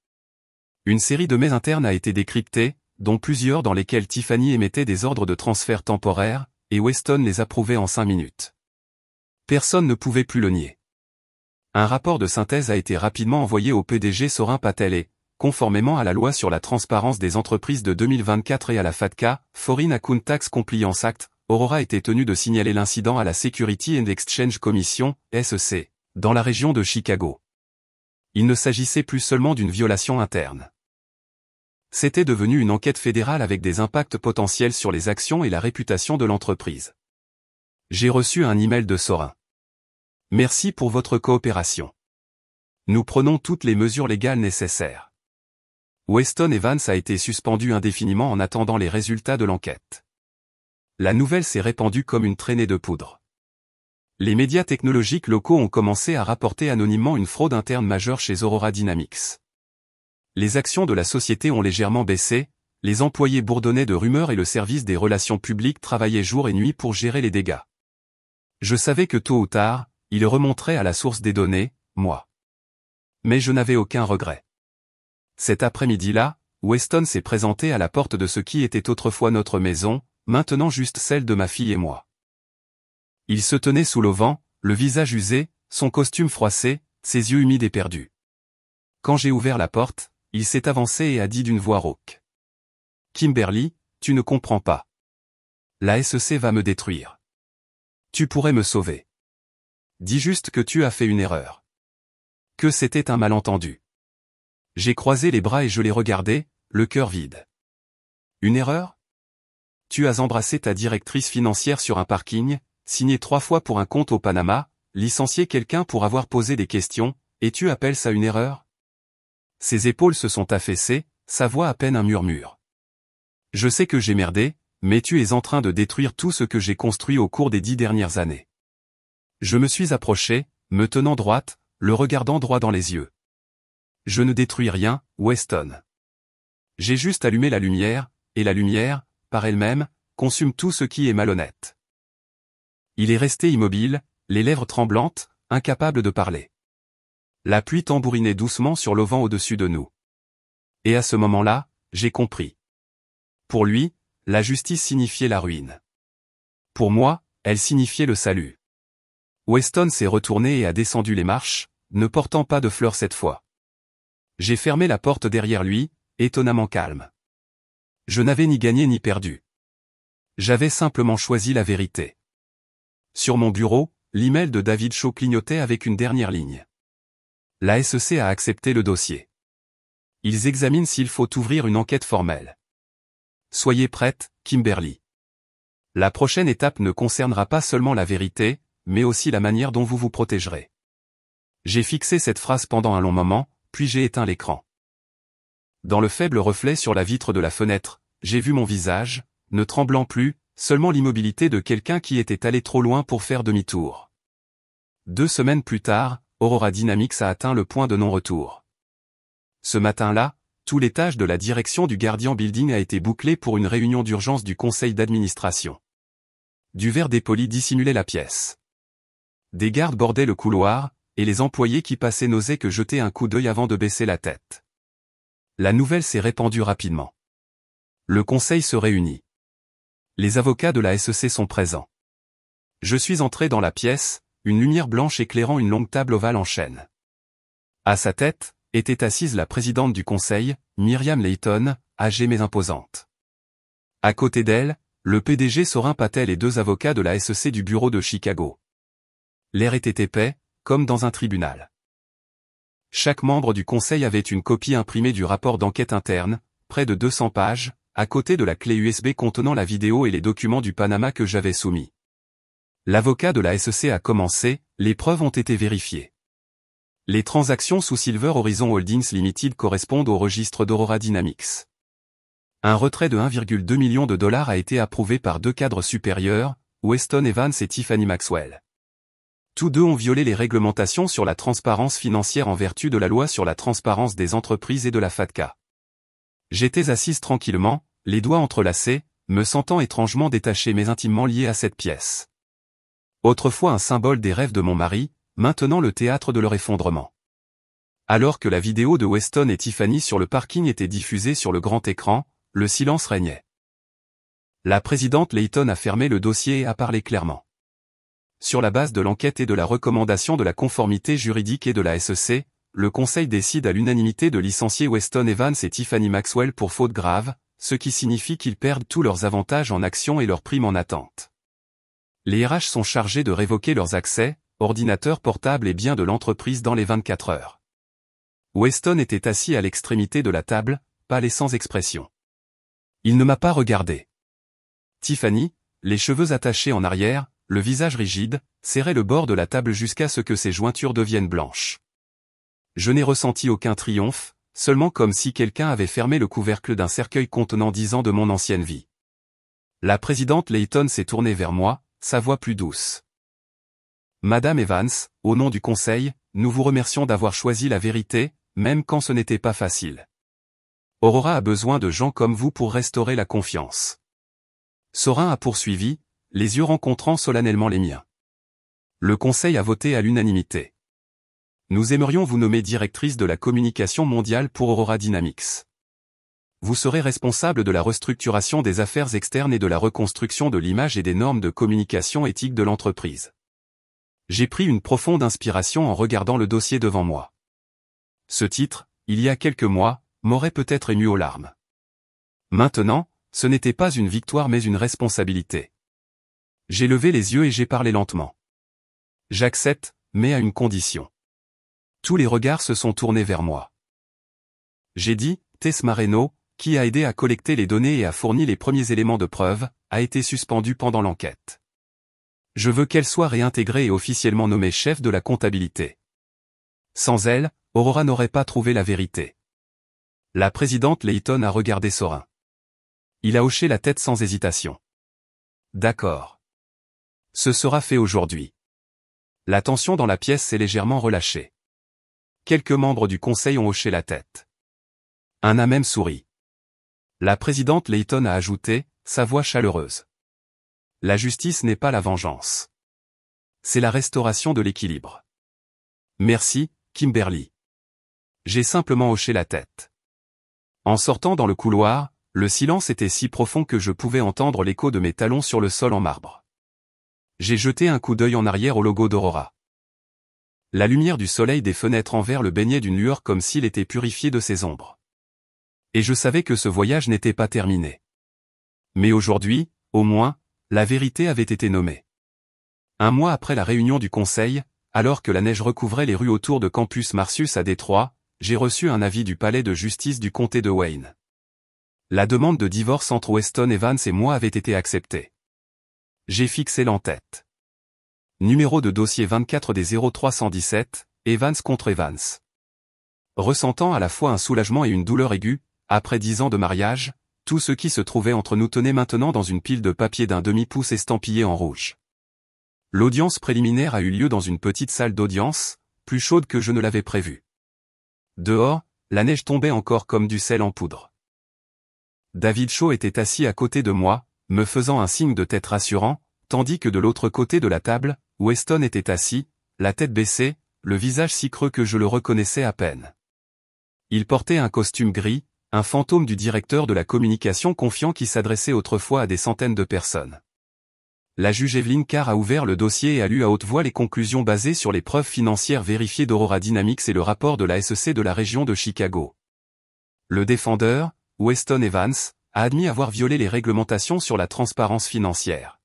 Une série de mails internes a été décryptée, dont plusieurs dans lesquels Tiffany émettait des ordres de transfert temporaires, et Weston les approuvait en 5 minutes. Personne ne pouvait plus le nier. Un rapport de synthèse a été rapidement envoyé au PDG Sorin Patel et, conformément à la loi sur la transparence des entreprises de 2024 et à la FATCA, Foreign Account Tax Compliance Act, Aurora était tenu de signaler l'incident à la Security and Exchange Commission, SEC, dans la région de Chicago. Il ne s'agissait plus seulement d'une violation interne. C'était devenu une enquête fédérale avec des impacts potentiels sur les actions et la réputation de l'entreprise. J'ai reçu un email de Sorin. Merci pour votre coopération. Nous prenons toutes les mesures légales nécessaires. Weston Evans a été suspendu indéfiniment en attendant les résultats de l'enquête. La nouvelle s'est répandue comme une traînée de poudre. Les médias technologiques locaux ont commencé à rapporter anonymement une fraude interne majeure chez Aurora Dynamics. Les actions de la société ont légèrement baissé, les employés bourdonnaient de rumeurs et le service des relations publiques travaillait jour et nuit pour gérer les dégâts. Je savais que tôt ou tard, il remonterait à la source des données, moi. Mais je n'avais aucun regret. Cet après-midi-là, Weston s'est présenté à la porte de ce qui était autrefois notre maison, maintenant juste celle de ma fille et moi. Il se tenait sous l'auvent, le visage usé, son costume froissé, ses yeux humides et perdus. Quand j'ai ouvert la porte, il s'est avancé et a dit d'une voix rauque. « Kimberly, tu ne comprends pas. La SEC va me détruire. Tu pourrais me sauver. Dis juste que tu as fait une erreur. Que c'était un malentendu. » J'ai croisé les bras et je l'ai regardé, le cœur vide. « Une erreur ? Tu as embrassé ta directrice financière sur un parking, signé 3 fois pour un compte au Panama, licencié quelqu'un pour avoir posé des questions, et tu appelles ça une erreur ? » Ses épaules se sont affaissées, sa voix à peine un murmure. Je sais que j'ai merdé, mais tu es en train de détruire tout ce que j'ai construit au cours des 10 dernières années. Je me suis approché, me tenant droite, le regardant droit dans les yeux. Je ne détruis rien, Weston. J'ai juste allumé la lumière, et la lumière, par elle-même, consume tout ce qui est malhonnête. Il est resté immobile, les lèvres tremblantes, incapable de parler. La pluie tambourinait doucement sur l'auvent au-dessus de nous. Et à ce moment-là, j'ai compris. Pour lui, la justice signifiait la ruine. Pour moi, elle signifiait le salut. Weston s'est retourné et a descendu les marches, ne portant pas de fleurs cette fois. J'ai fermé la porte derrière lui, étonnamment calme. Je n'avais ni gagné ni perdu. J'avais simplement choisi la vérité. Sur mon bureau, l'email de David Shaw clignotait avec une dernière ligne. La SEC a accepté le dossier. Ils examinent s'il faut ouvrir une enquête formelle. Soyez prête, Kimberly. La prochaine étape ne concernera pas seulement la vérité, mais aussi la manière dont vous vous protégerez. J'ai fixé cette phrase pendant un long moment, puis j'ai éteint l'écran. Dans le faible reflet sur la vitre de la fenêtre, j'ai vu mon visage, ne tremblant plus, seulement l'immobilité de quelqu'un qui était allé trop loin pour faire demi-tour. 2 semaines plus tard, Aurora Dynamics a atteint le point de non-retour. Ce matin-là, tout l'étage de la direction du Guardian Building a été bouclé pour une réunion d'urgence du conseil d'administration. Du verre dépoli dissimulait la pièce. Des gardes bordaient le couloir, et les employés qui passaient n'osaient que jeter un coup d'œil avant de baisser la tête. La nouvelle s'est répandue rapidement. Le conseil se réunit. Les avocats de la SEC sont présents. Je suis entré dans la pièce, une lumière blanche éclairant une longue table ovale en chêne. À sa tête, était assise la présidente du conseil, Myriam Layton, âgée mais imposante. À côté d'elle, le PDG Sorin Patel et 2 avocats de la SEC du bureau de Chicago. L'air était épais, comme dans un tribunal. Chaque membre du conseil avait une copie imprimée du rapport d'enquête interne, près de 200 pages, à côté de la clé USB contenant la vidéo et les documents du Panama que j'avais soumis. L'avocat de la SEC a commencé, les preuves ont été vérifiées. Les transactions sous Silver Horizon Holdings Limited correspondent au registre d'Aurora Dynamics. Un retrait de 1,2 million de dollars a été approuvé par 2 cadres supérieurs, Weston Evans et Tiffany Maxwell. Tous 2 ont violé les réglementations sur la transparence financière en vertu de la loi sur la transparence des entreprises et de la FATCA. J'étais assise tranquillement, les doigts entrelacés, me sentant étrangement détaché mais intimement lié à cette pièce. Autrefois un symbole des rêves de mon mari, maintenant le théâtre de leur effondrement. Alors que la vidéo de Weston et Tiffany sur le parking était diffusée sur le grand écran, le silence régnait. La présidente Layton a fermé le dossier et a parlé clairement. Sur la base de l'enquête et de la recommandation de la conformité juridique et de la SEC, le Conseil décide à l'unanimité de licencier Weston Evans et Tiffany Maxwell pour faute grave, ce qui signifie qu'ils perdent tous leurs avantages en actions et leurs primes en attente. Les RH sont chargés de révoquer leurs accès, ordinateurs portables et biens de l'entreprise dans les 24 heures. Weston était assis à l'extrémité de la table, pâle et sans expression. Il ne m'a pas regardé. Tiffany, les cheveux attachés en arrière, le visage rigide, serrait le bord de la table jusqu'à ce que ses jointures deviennent blanches. Je n'ai ressenti aucun triomphe, seulement comme si quelqu'un avait fermé le couvercle d'un cercueil contenant 10 ans de mon ancienne vie. La présidente Layton s'est tournée vers moi, sa voix plus douce. Madame Evans, au nom du conseil, nous vous remercions d'avoir choisi la vérité, même quand ce n'était pas facile. Aurora a besoin de gens comme vous pour restaurer la confiance. Sorin a poursuivi, les yeux rencontrant solennellement les miens. Le conseil a voté à l'unanimité. Nous aimerions vous nommer directrice de la communication mondiale pour Aurora Dynamics. Vous serez responsable de la restructuration des affaires externes et de la reconstruction de l'image et des normes de communication éthique de l'entreprise. J'ai pris une profonde inspiration en regardant le dossier devant moi. Ce titre, il y a quelques mois, m'aurait peut-être ému aux larmes. Maintenant, ce n'était pas une victoire mais une responsabilité. J'ai levé les yeux et j'ai parlé lentement. J'accepte, mais à une condition. Tous les regards se sont tournés vers moi. J'ai dit, Tess Mareno, qui a aidé à collecter les données et a fourni les premiers éléments de preuve, a été suspendue pendant l'enquête. Je veux qu'elle soit réintégrée et officiellement nommée chef de la comptabilité. Sans elle, Aurora n'aurait pas trouvé la vérité. La présidente Layton a regardé Sorin. Il a hoché la tête sans hésitation. D'accord. Ce sera fait aujourd'hui. La tension dans la pièce s'est légèrement relâchée. Quelques membres du conseil ont hoché la tête. Un a même souri. La présidente Layton a ajouté, sa voix chaleureuse. La justice n'est pas la vengeance. C'est la restauration de l'équilibre. Merci, Kimberly. J'ai simplement hoché la tête. En sortant dans le couloir, le silence était si profond que je pouvais entendre l'écho de mes talons sur le sol en marbre. J'ai jeté un coup d'œil en arrière au logo d'Aurora. La lumière du soleil des fenêtres envers le baignait d'une lueur comme s'il était purifié de ses ombres. Et je savais que ce voyage n'était pas terminé. Mais aujourd'hui, au moins, la vérité avait été nommée. Un mois après la réunion du conseil, alors que la neige recouvrait les rues autour de Campus Martius à Détroit, j'ai reçu un avis du palais de justice du comté de Wayne. La demande de divorce entre Weston Evans et moi avait été acceptée. J'ai fixé l'en-tête. Numéro de dossier 24 des 0317, Evans contre Evans. Ressentant à la fois un soulagement et une douleur aiguë, après 10 ans de mariage, tout ce qui se trouvait entre nous tenait maintenant dans une pile de papier d'un demi-pouce estampillé en rouge. L'audience préliminaire a eu lieu dans une petite salle d'audience, plus chaude que je ne l'avais prévu. Dehors, la neige tombait encore comme du sel en poudre. David Shaw était assis à côté de moi, me faisant un signe de tête rassurant, tandis que de l'autre côté de la table, Weston était assis, la tête baissée, le visage si creux que je le reconnaissais à peine. Il portait un costume gris, un fantôme du directeur de la communication confiant qui s'adressait autrefois à des centaines de personnes. La juge Evelyn Carr a ouvert le dossier et a lu à haute voix les conclusions basées sur les preuves financières vérifiées d'Aurora Dynamics et le rapport de la SEC de la région de Chicago. Le défendeur, Weston Evans, a admis avoir violé les réglementations sur la transparence financière.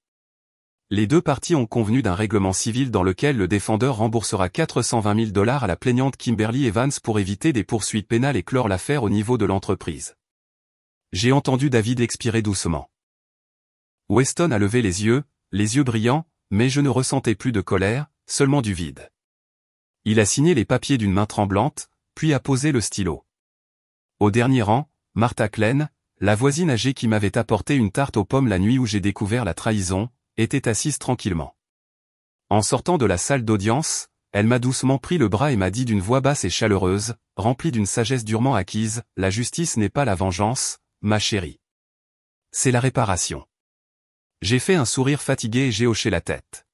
Les deux parties ont convenu d'un règlement civil dans lequel le défendeur remboursera 420 000 $ à la plaignante Kimberly Evans pour éviter des poursuites pénales et clore l'affaire au niveau de l'entreprise. J'ai entendu David expirer doucement. Weston a levé les yeux brillants, mais je ne ressentais plus de colère, seulement du vide. Il a signé les papiers d'une main tremblante, puis a posé le stylo. Au dernier rang, Martha Klein, la voisine âgée qui m'avait apporté une tarte aux pommes la nuit où j'ai découvert la trahison, était assise tranquillement. En sortant de la salle d'audience, elle m'a doucement pris le bras et m'a dit d'une voix basse et chaleureuse, remplie d'une sagesse durement acquise, « La justice n'est pas la vengeance, ma chérie. C'est la réparation. » J'ai fait un sourire fatigué et j'ai hoché la tête.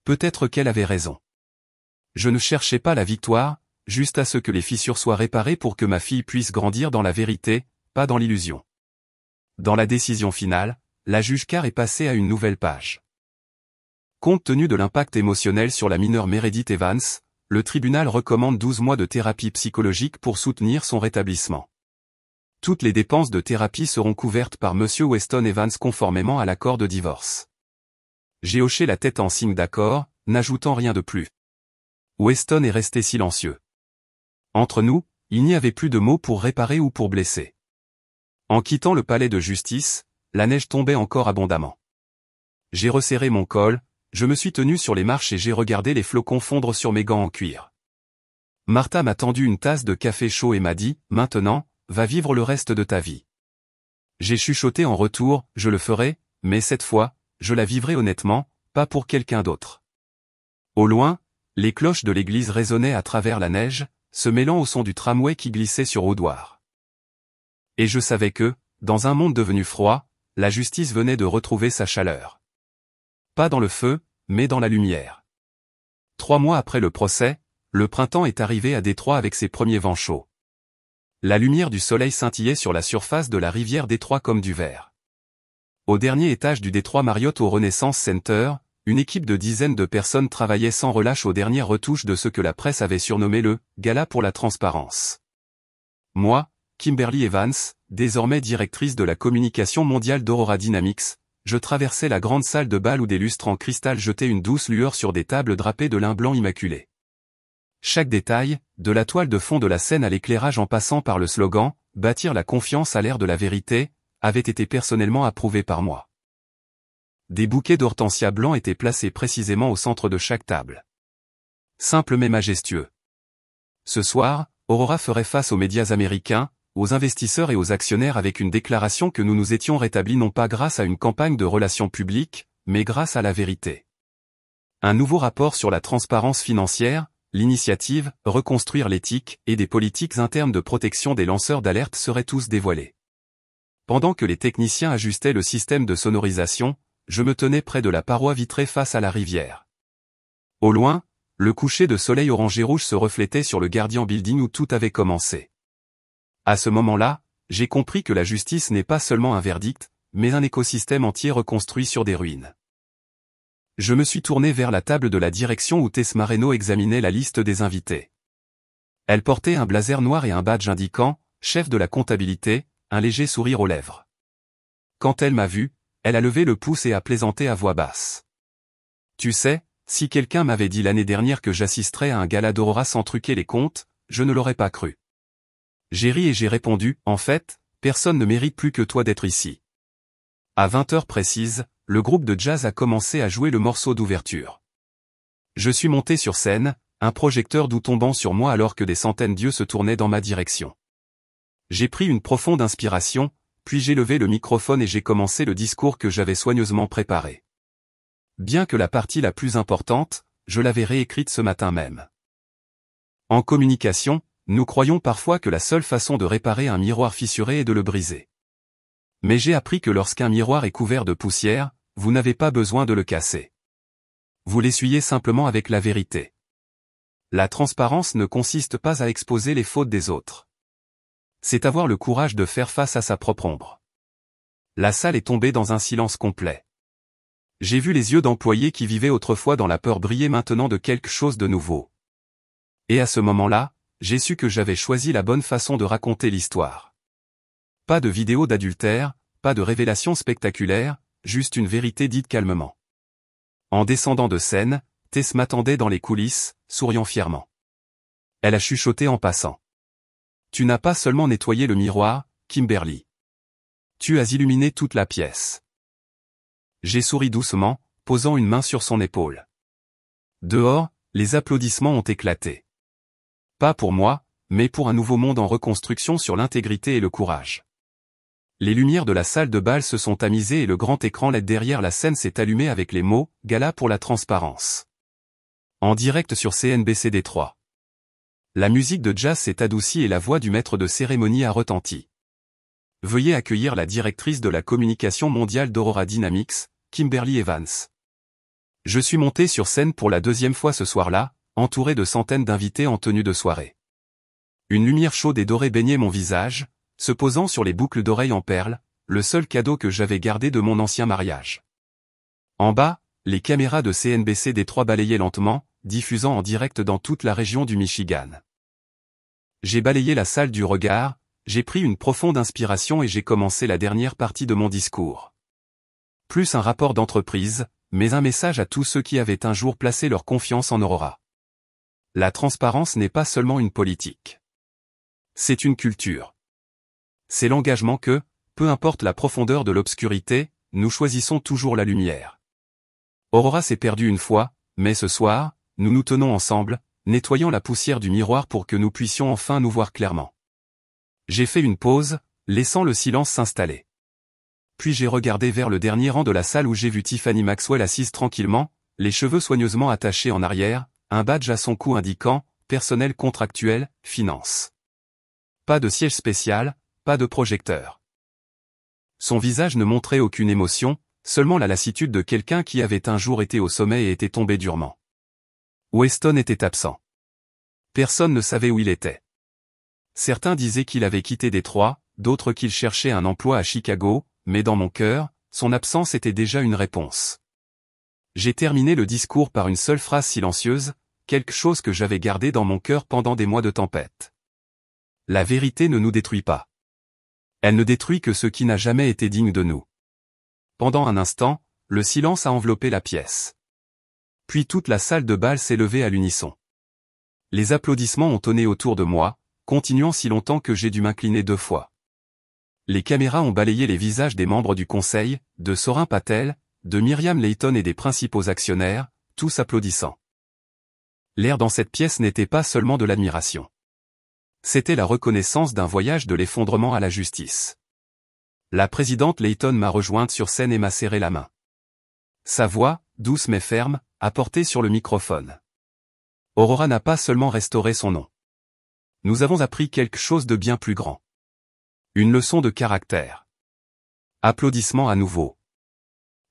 Peut-être qu'elle avait raison. Je ne cherchais pas la victoire, juste à ce que les fissures soient réparées pour que ma fille puisse grandir dans la vérité, pas dans l'illusion. Dans la décision finale, la juge Carr est passée à une nouvelle page. Compte tenu de l'impact émotionnel sur la mineure Meredith Evans, le tribunal recommande 12 mois de thérapie psychologique pour soutenir son rétablissement. Toutes les dépenses de thérapie seront couvertes par M. Weston Evans conformément à l'accord de divorce. J'ai hoché la tête en signe d'accord, n'ajoutant rien de plus. Weston est resté silencieux. Entre nous, il n'y avait plus de mots pour réparer ou pour blesser. En quittant le palais de justice, la neige tombait encore abondamment. J'ai resserré mon col, je me suis tenu sur les marches et j'ai regardé les flocons fondre sur mes gants en cuir. Martha m'a tendu une tasse de café chaud et m'a dit, « Maintenant, va vivre le reste de ta vie. » J'ai chuchoté en retour, « Je le ferai, mais cette fois, je la vivrai honnêtement, pas pour quelqu'un d'autre. » Au loin, les cloches de l'église résonnaient à travers la neige, se mêlant au son du tramway qui glissait sur Audouard. Et je savais que, dans un monde devenu froid, la justice venait de retrouver sa chaleur. Pas dans le feu, mais dans la lumière. 3 mois après le procès, le printemps est arrivé à Détroit avec ses premiers vents chauds. La lumière du soleil scintillait sur la surface de la rivière Détroit comme du verre. Au dernier étage du Détroit Marriott au Renaissance Center, une équipe de dizaines de personnes travaillait sans relâche aux dernières retouches de ce que la presse avait surnommé le « Gala pour la transparence ». Moi, Kimberly Evans, désormais directrice de la communication mondiale d'Aurora Dynamics, je traversais la grande salle de bal où des lustres en cristal jetaient une douce lueur sur des tables drapées de lin blanc immaculé. Chaque détail, de la toile de fond de la scène à l'éclairage en passant par le slogan « Bâtir la confiance à l'ère de la vérité », avait été personnellement approuvé par moi. Des bouquets d'hortensia blancs étaient placés précisément au centre de chaque table. Simple mais majestueux. Ce soir, Aurora ferait face aux médias américains, aux investisseurs et aux actionnaires avec une déclaration que nous nous étions rétablis non pas grâce à une campagne de relations publiques, mais grâce à la vérité. Un nouveau rapport sur la transparence financière, l'initiative « Reconstruire l'éthique » et des politiques internes de protection des lanceurs d'alerte seraient tous dévoilés. Pendant que les techniciens ajustaient le système de sonorisation, je me tenais près de la paroi vitrée face à la rivière. Au loin, le coucher de soleil orange et rouge se reflétait sur le Guardian Building où tout avait commencé. À ce moment-là, j'ai compris que la justice n'est pas seulement un verdict, mais un écosystème entier reconstruit sur des ruines. Je me suis tourné vers la table de la direction où Tess Mareno examinait la liste des invités. Elle portait un blazer noir et un badge indiquant « Chef de la comptabilité », un léger sourire aux lèvres. Quand elle m'a vu, elle a levé le pouce et a plaisanté à voix basse. « Tu sais, si quelqu'un m'avait dit l'année dernière que j'assisterais à un gala d'Aurora sans truquer les comptes, je ne l'aurais pas cru. » J'ai ri et j'ai répondu, « En fait, personne ne mérite plus que toi d'être ici. » À 20h précises, le groupe de jazz a commencé à jouer le morceau d'ouverture. Je suis monté sur scène, un projecteur doux tombant sur moi alors que des centaines d'yeux se tournaient dans ma direction. J'ai pris une profonde inspiration, puis j'ai levé le microphone et j'ai commencé le discours que j'avais soigneusement préparé. Bien que la partie la plus importante, je l'avais réécrite ce matin même. En communication, nous croyons parfois que la seule façon de réparer un miroir fissuré est de le briser. Mais j'ai appris que lorsqu'un miroir est couvert de poussière, vous n'avez pas besoin de le casser. Vous l'essuyez simplement avec la vérité. La transparence ne consiste pas à exposer les fautes des autres. c'est avoir le courage de faire face à sa propre ombre. La salle est tombée dans un silence complet. J'ai vu les yeux d'employés qui vivaient autrefois dans la peur briller maintenant de quelque chose de nouveau. Et à ce moment-là, j'ai su que j'avais choisi la bonne façon de raconter l'histoire. Pas de vidéo d'adultère, pas de révélation spectaculaire, juste une vérité dite calmement. En descendant de scène, Tess m'attendait dans les coulisses, souriant fièrement. Elle a chuchoté en passant. Tu n'as pas seulement nettoyé le miroir, Kimberly. Tu as illuminé toute la pièce. J'ai souri doucement, posant une main sur son épaule. Dehors, les applaudissements ont éclaté. Pas pour moi, mais pour un nouveau monde en reconstruction sur l'intégrité et le courage. Les lumières de la salle de bal se sont tamisées et le grand écran LED derrière la scène s'est allumé avec les mots « Gala pour la transparence ». En direct sur CNBC Détroit. La musique de jazz s'est adoucie et la voix du maître de cérémonie a retenti. Veuillez accueillir la directrice de la communication mondiale d'Aurora Dynamics, Kimberly Evans. Je suis monté sur scène pour la deuxième fois ce soir-là, entouré de centaines d'invités en tenue de soirée. Une lumière chaude et dorée baignait mon visage, se posant sur les boucles d'oreilles en perles, le seul cadeau que j'avais gardé de mon ancien mariage. En bas, les caméras de CNBC Détroit balayaient lentement, diffusant en direct dans toute la région du Michigan. J'ai balayé la salle du regard, j'ai pris une profonde inspiration et j'ai commencé la dernière partie de mon discours. Plus un rapport d'entreprise, mais un message à tous ceux qui avaient un jour placé leur confiance en Aurora. La transparence n'est pas seulement une politique. C'est une culture. C'est l'engagement que, peu importe la profondeur de l'obscurité, nous choisissons toujours la lumière. Aurora s'est perdue une fois, mais ce soir, nous nous tenons ensemble, nettoyant la poussière du miroir pour que nous puissions enfin nous voir clairement. J'ai fait une pause, laissant le silence s'installer. Puis j'ai regardé vers le dernier rang de la salle où j'ai vu Tiffany Maxwell assise tranquillement, les cheveux soigneusement attachés en arrière, un badge à son cou indiquant « Personnel contractuel, finance ». Pas de siège spécial, pas de projecteur. Son visage ne montrait aucune émotion, seulement la lassitude de quelqu'un qui avait un jour été au sommet et était tombé durement. Weston était absent. Personne ne savait où il était. Certains disaient qu'il avait quitté Détroit, d'autres qu'il cherchait un emploi à Chicago, mais dans mon cœur, son absence était déjà une réponse. J'ai terminé le discours par une seule phrase silencieuse, quelque chose que j'avais gardé dans mon cœur pendant des mois de tempête. La vérité ne nous détruit pas. Elle ne détruit que ce qui n'a jamais été digne de nous. Pendant un instant, le silence a enveloppé la pièce. Puis toute la salle de bal s'est levée à l'unisson. Les applaudissements ont tonné autour de moi, continuant si longtemps que j'ai dû m'incliner 2 fois. Les caméras ont balayé les visages des membres du conseil, de Sorin Patel, de Myriam Layton et des principaux actionnaires, tous applaudissant. L'air dans cette pièce n'était pas seulement de l'admiration. C'était la reconnaissance d'un voyage de l'effondrement à la justice. La présidente Layton m'a rejointe sur scène et m'a serré la main. Sa voix, douce mais ferme, a porté sur le microphone. Aurora n'a pas seulement restauré son nom. Nous avons appris quelque chose de bien plus grand. Une leçon de caractère. Applaudissements à nouveau.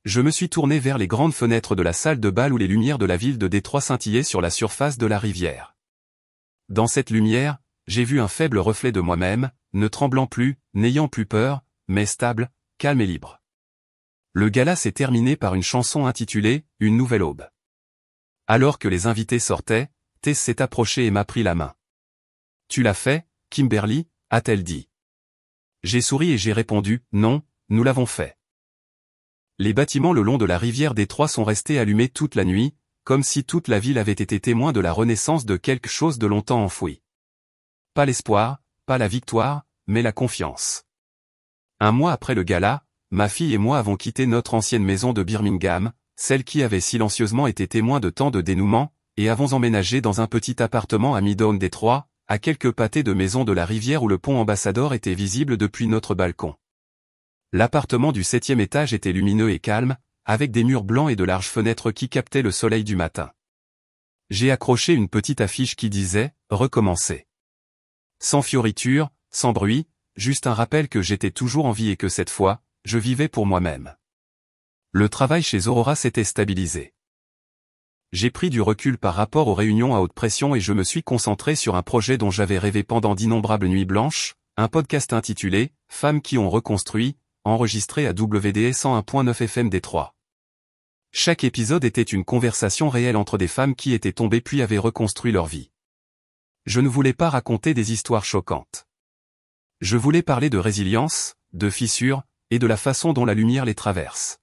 Je me suis tourné vers les grandes fenêtres de la salle de bal où les lumières de la ville de Détroit scintillaient sur la surface de la rivière. Dans cette lumière, j'ai vu un faible reflet de moi-même, ne tremblant plus, n'ayant plus peur, mais stable, calme et libre. Le gala s'est terminé par une chanson intitulée « Une nouvelle aube ». Alors que les invités sortaient, Tess s'est approchée et m'a pris la main. « Tu l'as fait, Kimberly ?» a-t-elle dit. J'ai souri et j'ai répondu « Non, nous l'avons fait ». Les bâtiments le long de la rivière Détroit sont restés allumés toute la nuit, comme si toute la ville avait été témoin de la renaissance de quelque chose de longtemps enfoui. Pas l'espoir, pas la victoire, mais la confiance. Un mois après le gala, ma fille et moi avons quitté notre ancienne maison de Birmingham, celle qui avait silencieusement été témoin de tant de dénouements, et avons emménagé dans un petit appartement à Midtown Détroit, à quelques pâtés de maisons de la rivière où le pont Ambassador était visible depuis notre balcon. L'appartement du 7e étage était lumineux et calme, avec des murs blancs et de larges fenêtres qui captaient le soleil du matin. J'ai accroché une petite affiche qui disait « Recommencer ». Sans fioriture, sans bruit, juste un rappel que j'étais toujours en vie et que cette fois, je vivais pour moi-même. Le travail chez Aurora s'était stabilisé. J'ai pris du recul par rapport aux réunions à haute pression et je me suis concentré sur un projet dont j'avais rêvé pendant d'innombrables nuits blanches, un podcast intitulé « Femmes qui ont reconstruit », enregistré à WDE 101.9 FM Détroit. Chaque épisode était une conversation réelle entre des femmes qui étaient tombées puis avaient reconstruit leur vie. Je ne voulais pas raconter des histoires choquantes. Je voulais parler de résilience, de fissures, et de la façon dont la lumière les traverse.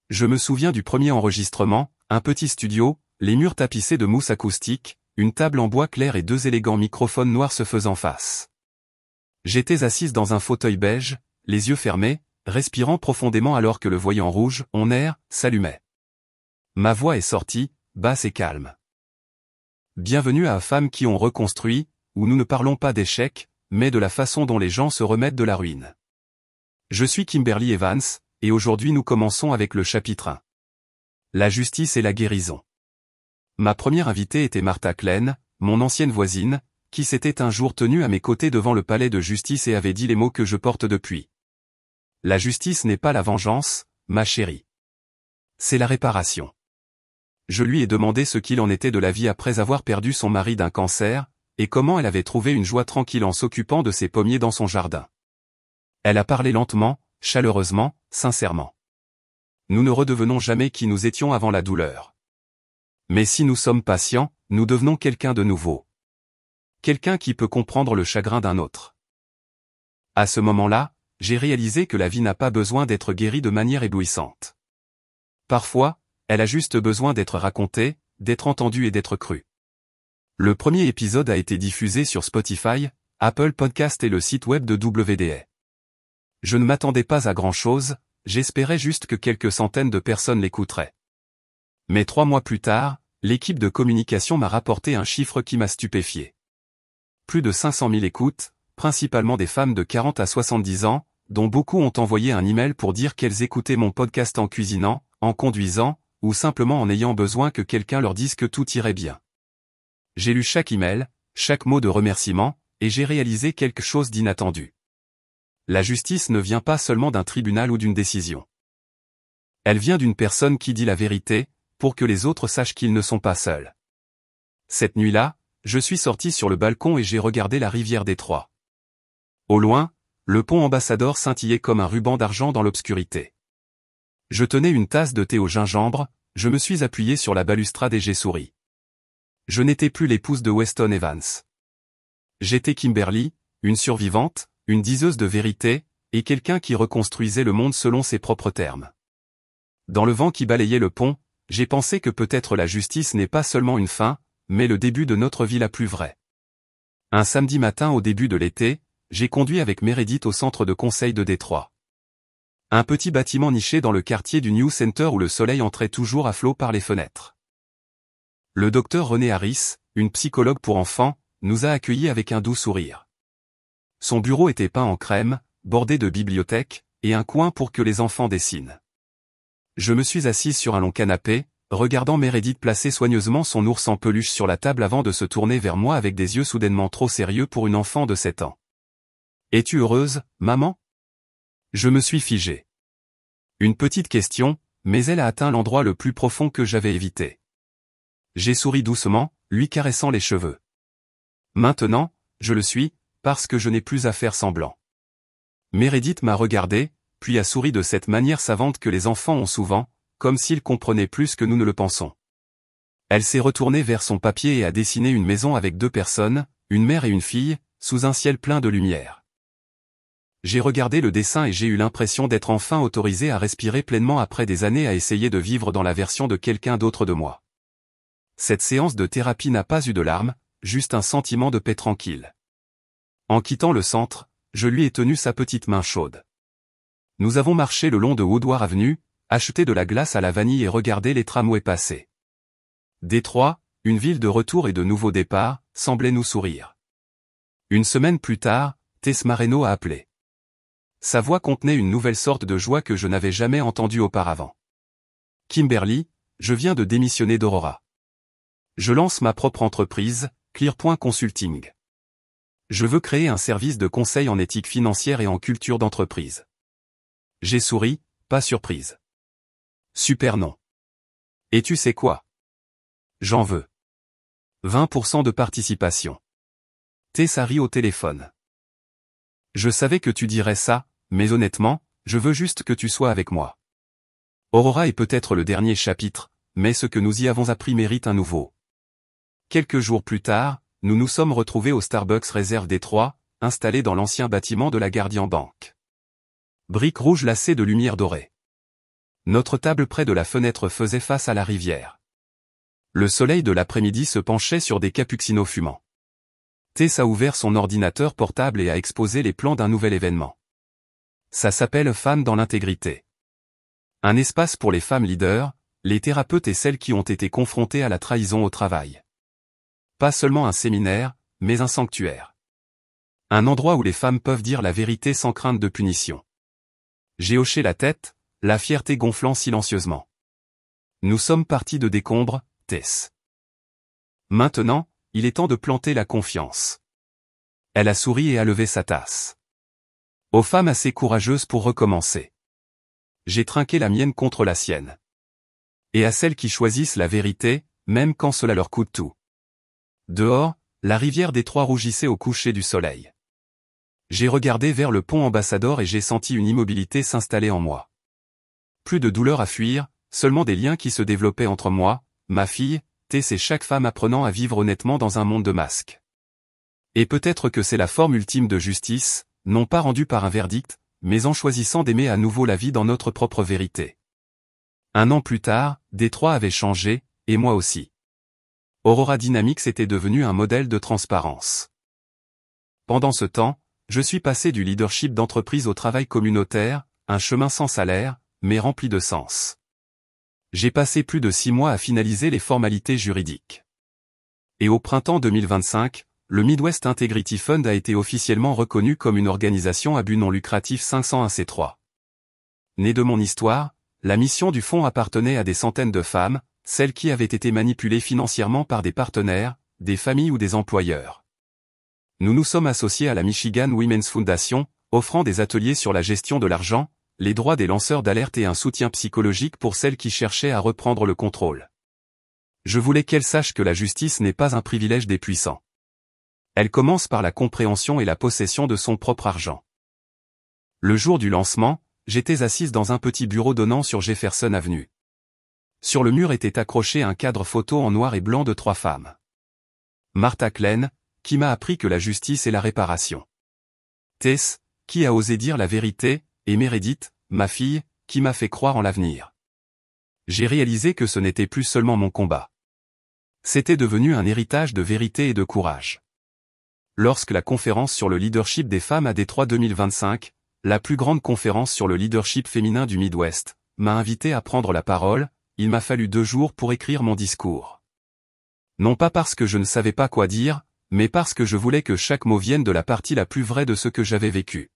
Je me souviens du premier enregistrement, un petit studio, les murs tapissés de mousse acoustique, une table en bois clair et deux élégants microphones noirs se faisant face. J'étais assise dans un fauteuil beige, les yeux fermés, respirant profondément alors que le voyant rouge, on air, s'allumait. Ma voix est sortie, basse et calme. Bienvenue à Femmes qui ont reconstruit, où nous ne parlons pas d'échecs, mais de la façon dont les gens se remettent de la ruine. Je suis Kimberly Evans, et aujourd'hui nous commençons avec le chapitre 1. La justice et la guérison. Ma première invitée était Martha Klein, mon ancienne voisine, qui s'était un jour tenue à mes côtés devant le palais de justice et avait dit les mots que je porte depuis. La justice n'est pas la vengeance, ma chérie. C'est la réparation. Je lui ai demandé ce qu'il en était de la vie après avoir perdu son mari d'un cancer, et comment elle avait trouvé une joie tranquille en s'occupant de ses pommiers dans son jardin. Elle a parlé lentement, chaleureusement, sincèrement. Nous ne redevenons jamais qui nous étions avant la douleur. Mais si nous sommes patients, nous devenons quelqu'un de nouveau. Quelqu'un qui peut comprendre le chagrin d'un autre. À ce moment-là, j'ai réalisé que la vie n'a pas besoin d'être guérie de manière éblouissante. Parfois, elle a juste besoin d'être racontée, d'être entendue et d'être crue. Le premier épisode a été diffusé sur Spotify, Apple Podcast et le site web de WDE. Je ne m'attendais pas à grand-chose, j'espérais juste que quelques centaines de personnes l'écouteraient. Mais 3 mois plus tard, l'équipe de communication m'a rapporté un chiffre qui m'a stupéfié. Plus de 500 000 écoutes, principalement des femmes de 40 à 70 ans, dont beaucoup ont envoyé un email pour dire qu'elles écoutaient mon podcast en cuisinant, en conduisant, ou simplement en ayant besoin que quelqu'un leur dise que tout irait bien. J'ai lu chaque email, chaque mot de remerciement, et j'ai réalisé quelque chose d'inattendu. La justice ne vient pas seulement d'un tribunal ou d'une décision. Elle vient d'une personne qui dit la vérité, pour que les autres sachent qu'ils ne sont pas seuls. Cette nuit-là, je suis sorti sur le balcon et j'ai regardé la rivière Détroit. Au loin, le pont Ambassador scintillait comme un ruban d'argent dans l'obscurité. Je tenais une tasse de thé au gingembre, je me suis appuyé sur la balustrade et j'ai souri. Je n'étais plus l'épouse de Weston Evans. J'étais Kimberly, une survivante, une diseuse de vérité, et quelqu'un qui reconstruisait le monde selon ses propres termes. Dans le vent qui balayait le pont, j'ai pensé que peut-être la justice n'est pas seulement une fin, mais le début de notre vie la plus vraie. Un samedi matin au début de l'été, j'ai conduit avec Meredith au centre de conseil de Détroit. Un petit bâtiment niché dans le quartier du New Center où le soleil entrait toujours à flot par les fenêtres. Le docteur René Harris, une psychologue pour enfants, nous a accueillis avec un doux sourire. Son bureau était peint en crème, bordé de bibliothèques, et un coin pour que les enfants dessinent. Je me suis assise sur un long canapé, regardant Meredith placer soigneusement son ours en peluche sur la table avant de se tourner vers moi avec des yeux soudainement trop sérieux pour une enfant de 7 ans. « Es-tu heureuse, maman ?» Je me suis figé. Une petite question, mais elle a atteint l'endroit le plus profond que j'avais évité. J'ai souri doucement, lui caressant les cheveux. Maintenant, je le suis, parce que je n'ai plus à faire semblant. Meredith m'a regardé, puis a souri de cette manière savante que les enfants ont souvent, comme s'ils comprenaient plus que nous ne le pensons. Elle s'est retournée vers son papier et a dessiné une maison avec 2 personnes, une mère et une fille, sous un ciel plein de lumière. J'ai regardé le dessin et j'ai eu l'impression d'être enfin autorisé à respirer pleinement après des années à essayer de vivre dans la version de quelqu'un d'autre de moi. Cette séance de thérapie n'a pas eu de larmes, juste un sentiment de paix tranquille. En quittant le centre, je lui ai tenu sa petite main chaude. Nous avons marché le long de Woodward Avenue, acheté de la glace à la vanille et regardé les tramways passer. Détroit, une ville de retour et de nouveau départ, semblait nous sourire. Une semaine plus tard, Tess Mareno a appelé. Sa voix contenait une nouvelle sorte de joie que je n'avais jamais entendue auparavant. Kimberly, je viens de démissionner d'Aurora. Je lance ma propre entreprise, Clearpoint Consulting. Je veux créer un service de conseil en éthique financière et en culture d'entreprise. J'ai souri, pas surprise. Super non. Et tu sais quoi? J'en veux. 20% de participation. Tessa rit au téléphone. Je savais que tu dirais ça, mais honnêtement, je veux juste que tu sois avec moi. Aurora est peut-être le dernier chapitre, mais ce que nous y avons appris mérite un nouveau. Quelques jours plus tard, nous nous sommes retrouvés au Starbucks Réserve Détroit, installé dans l'ancien bâtiment de la Guardian Bank. Briques rouges lacées de lumière dorée. Notre table près de la fenêtre faisait face à la rivière. Le soleil de l'après-midi se penchait sur des cappuccinos fumants. Tess a ouvert son ordinateur portable et a exposé les plans d'un nouvel événement. Ça s'appelle Femmes dans l'intégrité. Un espace pour les femmes leaders, les thérapeutes et celles qui ont été confrontées à la trahison au travail. Pas seulement un séminaire, mais un sanctuaire. Un endroit où les femmes peuvent dire la vérité sans crainte de punition. J'ai hoché la tête, la fierté gonflant silencieusement. Nous sommes partis de décombres, Tess. Maintenant, il est temps de planter la confiance. Elle a souri et a levé sa tasse. Aux femmes assez courageuses pour recommencer. J'ai trinqué la mienne contre la sienne. Et à celles qui choisissent la vérité, même quand cela leur coûte tout. Dehors, la rivière Détroit rougissait au coucher du soleil. J'ai regardé vers le pont Ambassador et j'ai senti une immobilité s'installer en moi. Plus de douleur à fuir, seulement des liens qui se développaient entre moi, ma fille, Tess et chaque femme apprenant à vivre honnêtement dans un monde de masques. Et peut-être que c'est la forme ultime de justice, non pas rendue par un verdict, mais en choisissant d'aimer à nouveau la vie dans notre propre vérité. 1 an plus tard, Détroit avait changé, et moi aussi. Aurora Dynamics était devenu un modèle de transparence. Pendant ce temps, je suis passé du leadership d'entreprise au travail communautaire, un chemin sans salaire, mais rempli de sens. J'ai passé plus de 6 mois à finaliser les formalités juridiques. Et au printemps 2025, le Midwest Integrity Fund a été officiellement reconnu comme une organisation à but non lucratif 501c3. Né de mon histoire, la mission du fonds appartenait à des centaines de femmes, celles qui avaient été manipulées financièrement par des partenaires, des familles ou des employeurs. Nous nous sommes associés à la Michigan Women's Foundation, offrant des ateliers sur la gestion de l'argent, les droits des lanceurs d'alerte et un soutien psychologique pour celles qui cherchaient à reprendre le contrôle. Je voulais qu'elles sachent que la justice n'est pas un privilège des puissants. Elle commence par la compréhension et la possession de son propre argent. Le jour du lancement, j'étais assise dans un petit bureau donnant sur Jefferson Avenue. Sur le mur était accroché un cadre photo en noir et blanc de 3 femmes. Martha Klein, qui m'a appris que la justice est la réparation. Tess, qui a osé dire la vérité, et Meredith, ma fille, qui m'a fait croire en l'avenir. J'ai réalisé que ce n'était plus seulement mon combat. C'était devenu un héritage de vérité et de courage. Lorsque la conférence sur le leadership des femmes à Détroit 2025, la plus grande conférence sur le leadership féminin du Midwest, m'a invité à prendre la parole, il m'a fallu 2 jours pour écrire mon discours. Non pas parce que je ne savais pas quoi dire, mais parce que je voulais que chaque mot vienne de la partie la plus vraie de ce que j'avais vécu.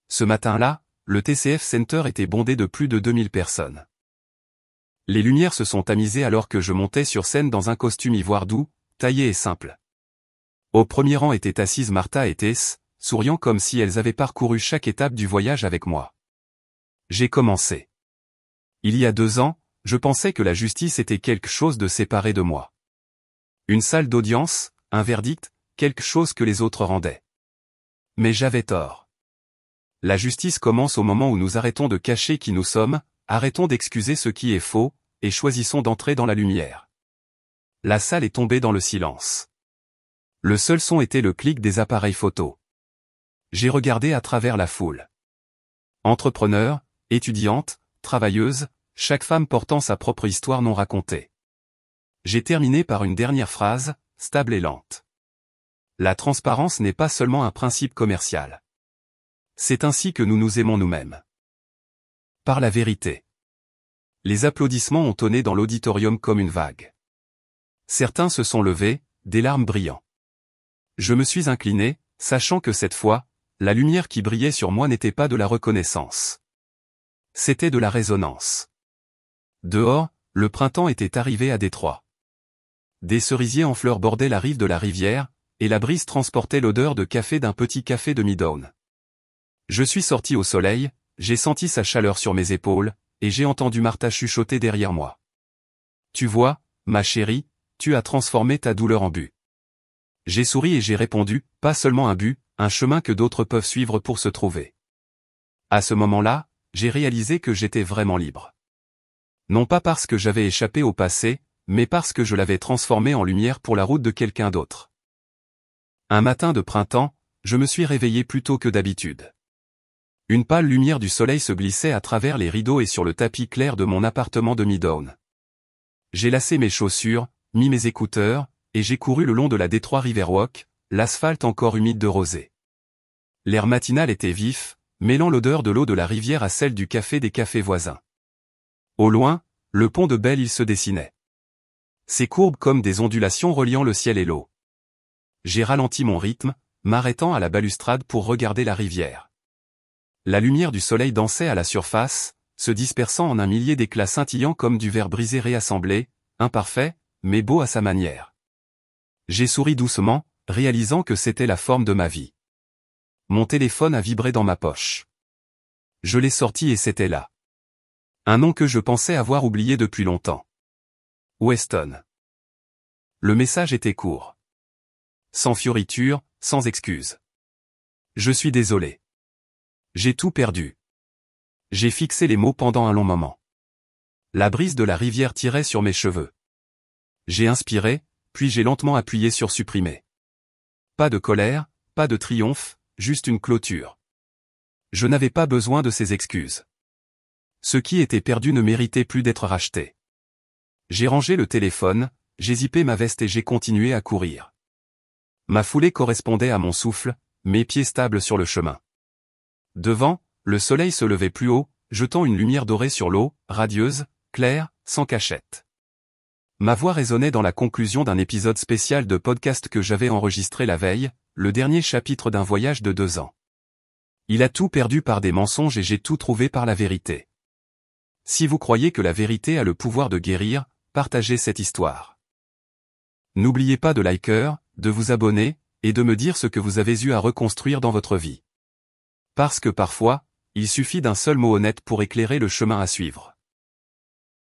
Ce matin-là, le TCF Center était bondé de plus de 2000 personnes. Les lumières se sont tamisées alors que je montais sur scène dans un costume ivoire doux, taillé et simple. Au premier rang étaient assises Martha et Tess, souriant comme si elles avaient parcouru chaque étape du voyage avec moi. J'ai commencé. Il y a 2 ans, je pensais que la justice était quelque chose de séparé de moi. Une salle d'audience, un verdict, quelque chose que les autres rendaient. Mais j'avais tort. La justice commence au moment où nous arrêtons de cacher qui nous sommes, arrêtons d'excuser ce qui est faux, et choisissons d'entrer dans la lumière. La salle est tombée dans le silence. Le seul son était le clic des appareils photo. J'ai regardé à travers la foule. Entrepreneurs, étudiantes, travailleuses, chaque femme portant sa propre histoire non racontée. J'ai terminé par une dernière phrase, stable et lente. La transparence n'est pas seulement un principe commercial. C'est ainsi que nous nous aimons nous-mêmes. Par la vérité. Les applaudissements ont tonné dans l'auditorium comme une vague. Certains se sont levés, des larmes brillant. Je me suis incliné, sachant que cette fois, la lumière qui brillait sur moi n'était pas de la reconnaissance. C'était de la résonance. Dehors, le printemps était arrivé à Détroit. Des cerisiers en fleurs bordaient la rive de la rivière, et la brise transportait l'odeur de café d'un petit café de Midtown. Je suis sorti au soleil, j'ai senti sa chaleur sur mes épaules, et j'ai entendu Martha chuchoter derrière moi. Tu vois, ma chérie, tu as transformé ta douleur en but. J'ai souri et j'ai répondu, pas seulement un but, un chemin que d'autres peuvent suivre pour se trouver. À ce moment-là, j'ai réalisé que j'étais vraiment libre. Non pas parce que j'avais échappé au passé, mais parce que je l'avais transformé en lumière pour la route de quelqu'un d'autre. Un matin de printemps, je me suis réveillé plus tôt que d'habitude. Une pâle lumière du soleil se glissait à travers les rideaux et sur le tapis clair de mon appartement de Midtown. J'ai lacé mes chaussures, mis mes écouteurs, et j'ai couru le long de la Detroit Riverwalk, l'asphalte encore humide de rosée. L'air matinal était vif, mêlant l'odeur de l'eau de la rivière à celle du café des cafés voisins. Au loin, le pont de Belle-Île se dessinait. Ses courbes comme des ondulations reliant le ciel et l'eau. J'ai ralenti mon rythme, m'arrêtant à la balustrade pour regarder la rivière. La lumière du soleil dansait à la surface, se dispersant en un millier d'éclats scintillants comme du verre brisé réassemblé, imparfait, mais beau à sa manière. J'ai souri doucement, réalisant que c'était la forme de ma vie. Mon téléphone a vibré dans ma poche. Je l'ai sorti et c'était là. Un nom que je pensais avoir oublié depuis longtemps. Weston. Le message était court. Sans fioriture, sans excuse. Je suis désolé. J'ai tout perdu. J'ai fixé les mots pendant un long moment. La brise de la rivière tirait sur mes cheveux. J'ai inspiré, puis j'ai lentement appuyé sur supprimer. Pas de colère, pas de triomphe, juste une clôture. Je n'avais pas besoin de ces excuses. Ce qui était perdu ne méritait plus d'être racheté. J'ai rangé le téléphone, j'ai zippé ma veste et j'ai continué à courir. Ma foulée correspondait à mon souffle, mes pieds stables sur le chemin. Devant, le soleil se levait plus haut, jetant une lumière dorée sur l'eau, radieuse, claire, sans cachette. Ma voix résonnait dans la conclusion d'un épisode spécial de podcast que j'avais enregistré la veille, le dernier chapitre d'un voyage de 2 ans. Il a tout perdu par des mensonges et j'ai tout trouvé par la vérité. Si vous croyez que la vérité a le pouvoir de guérir, partagez cette histoire. N'oubliez pas de liker, de vous abonner, et de me dire ce que vous avez eu à reconstruire dans votre vie. Parce que parfois, il suffit d'un seul mot honnête pour éclairer le chemin à suivre.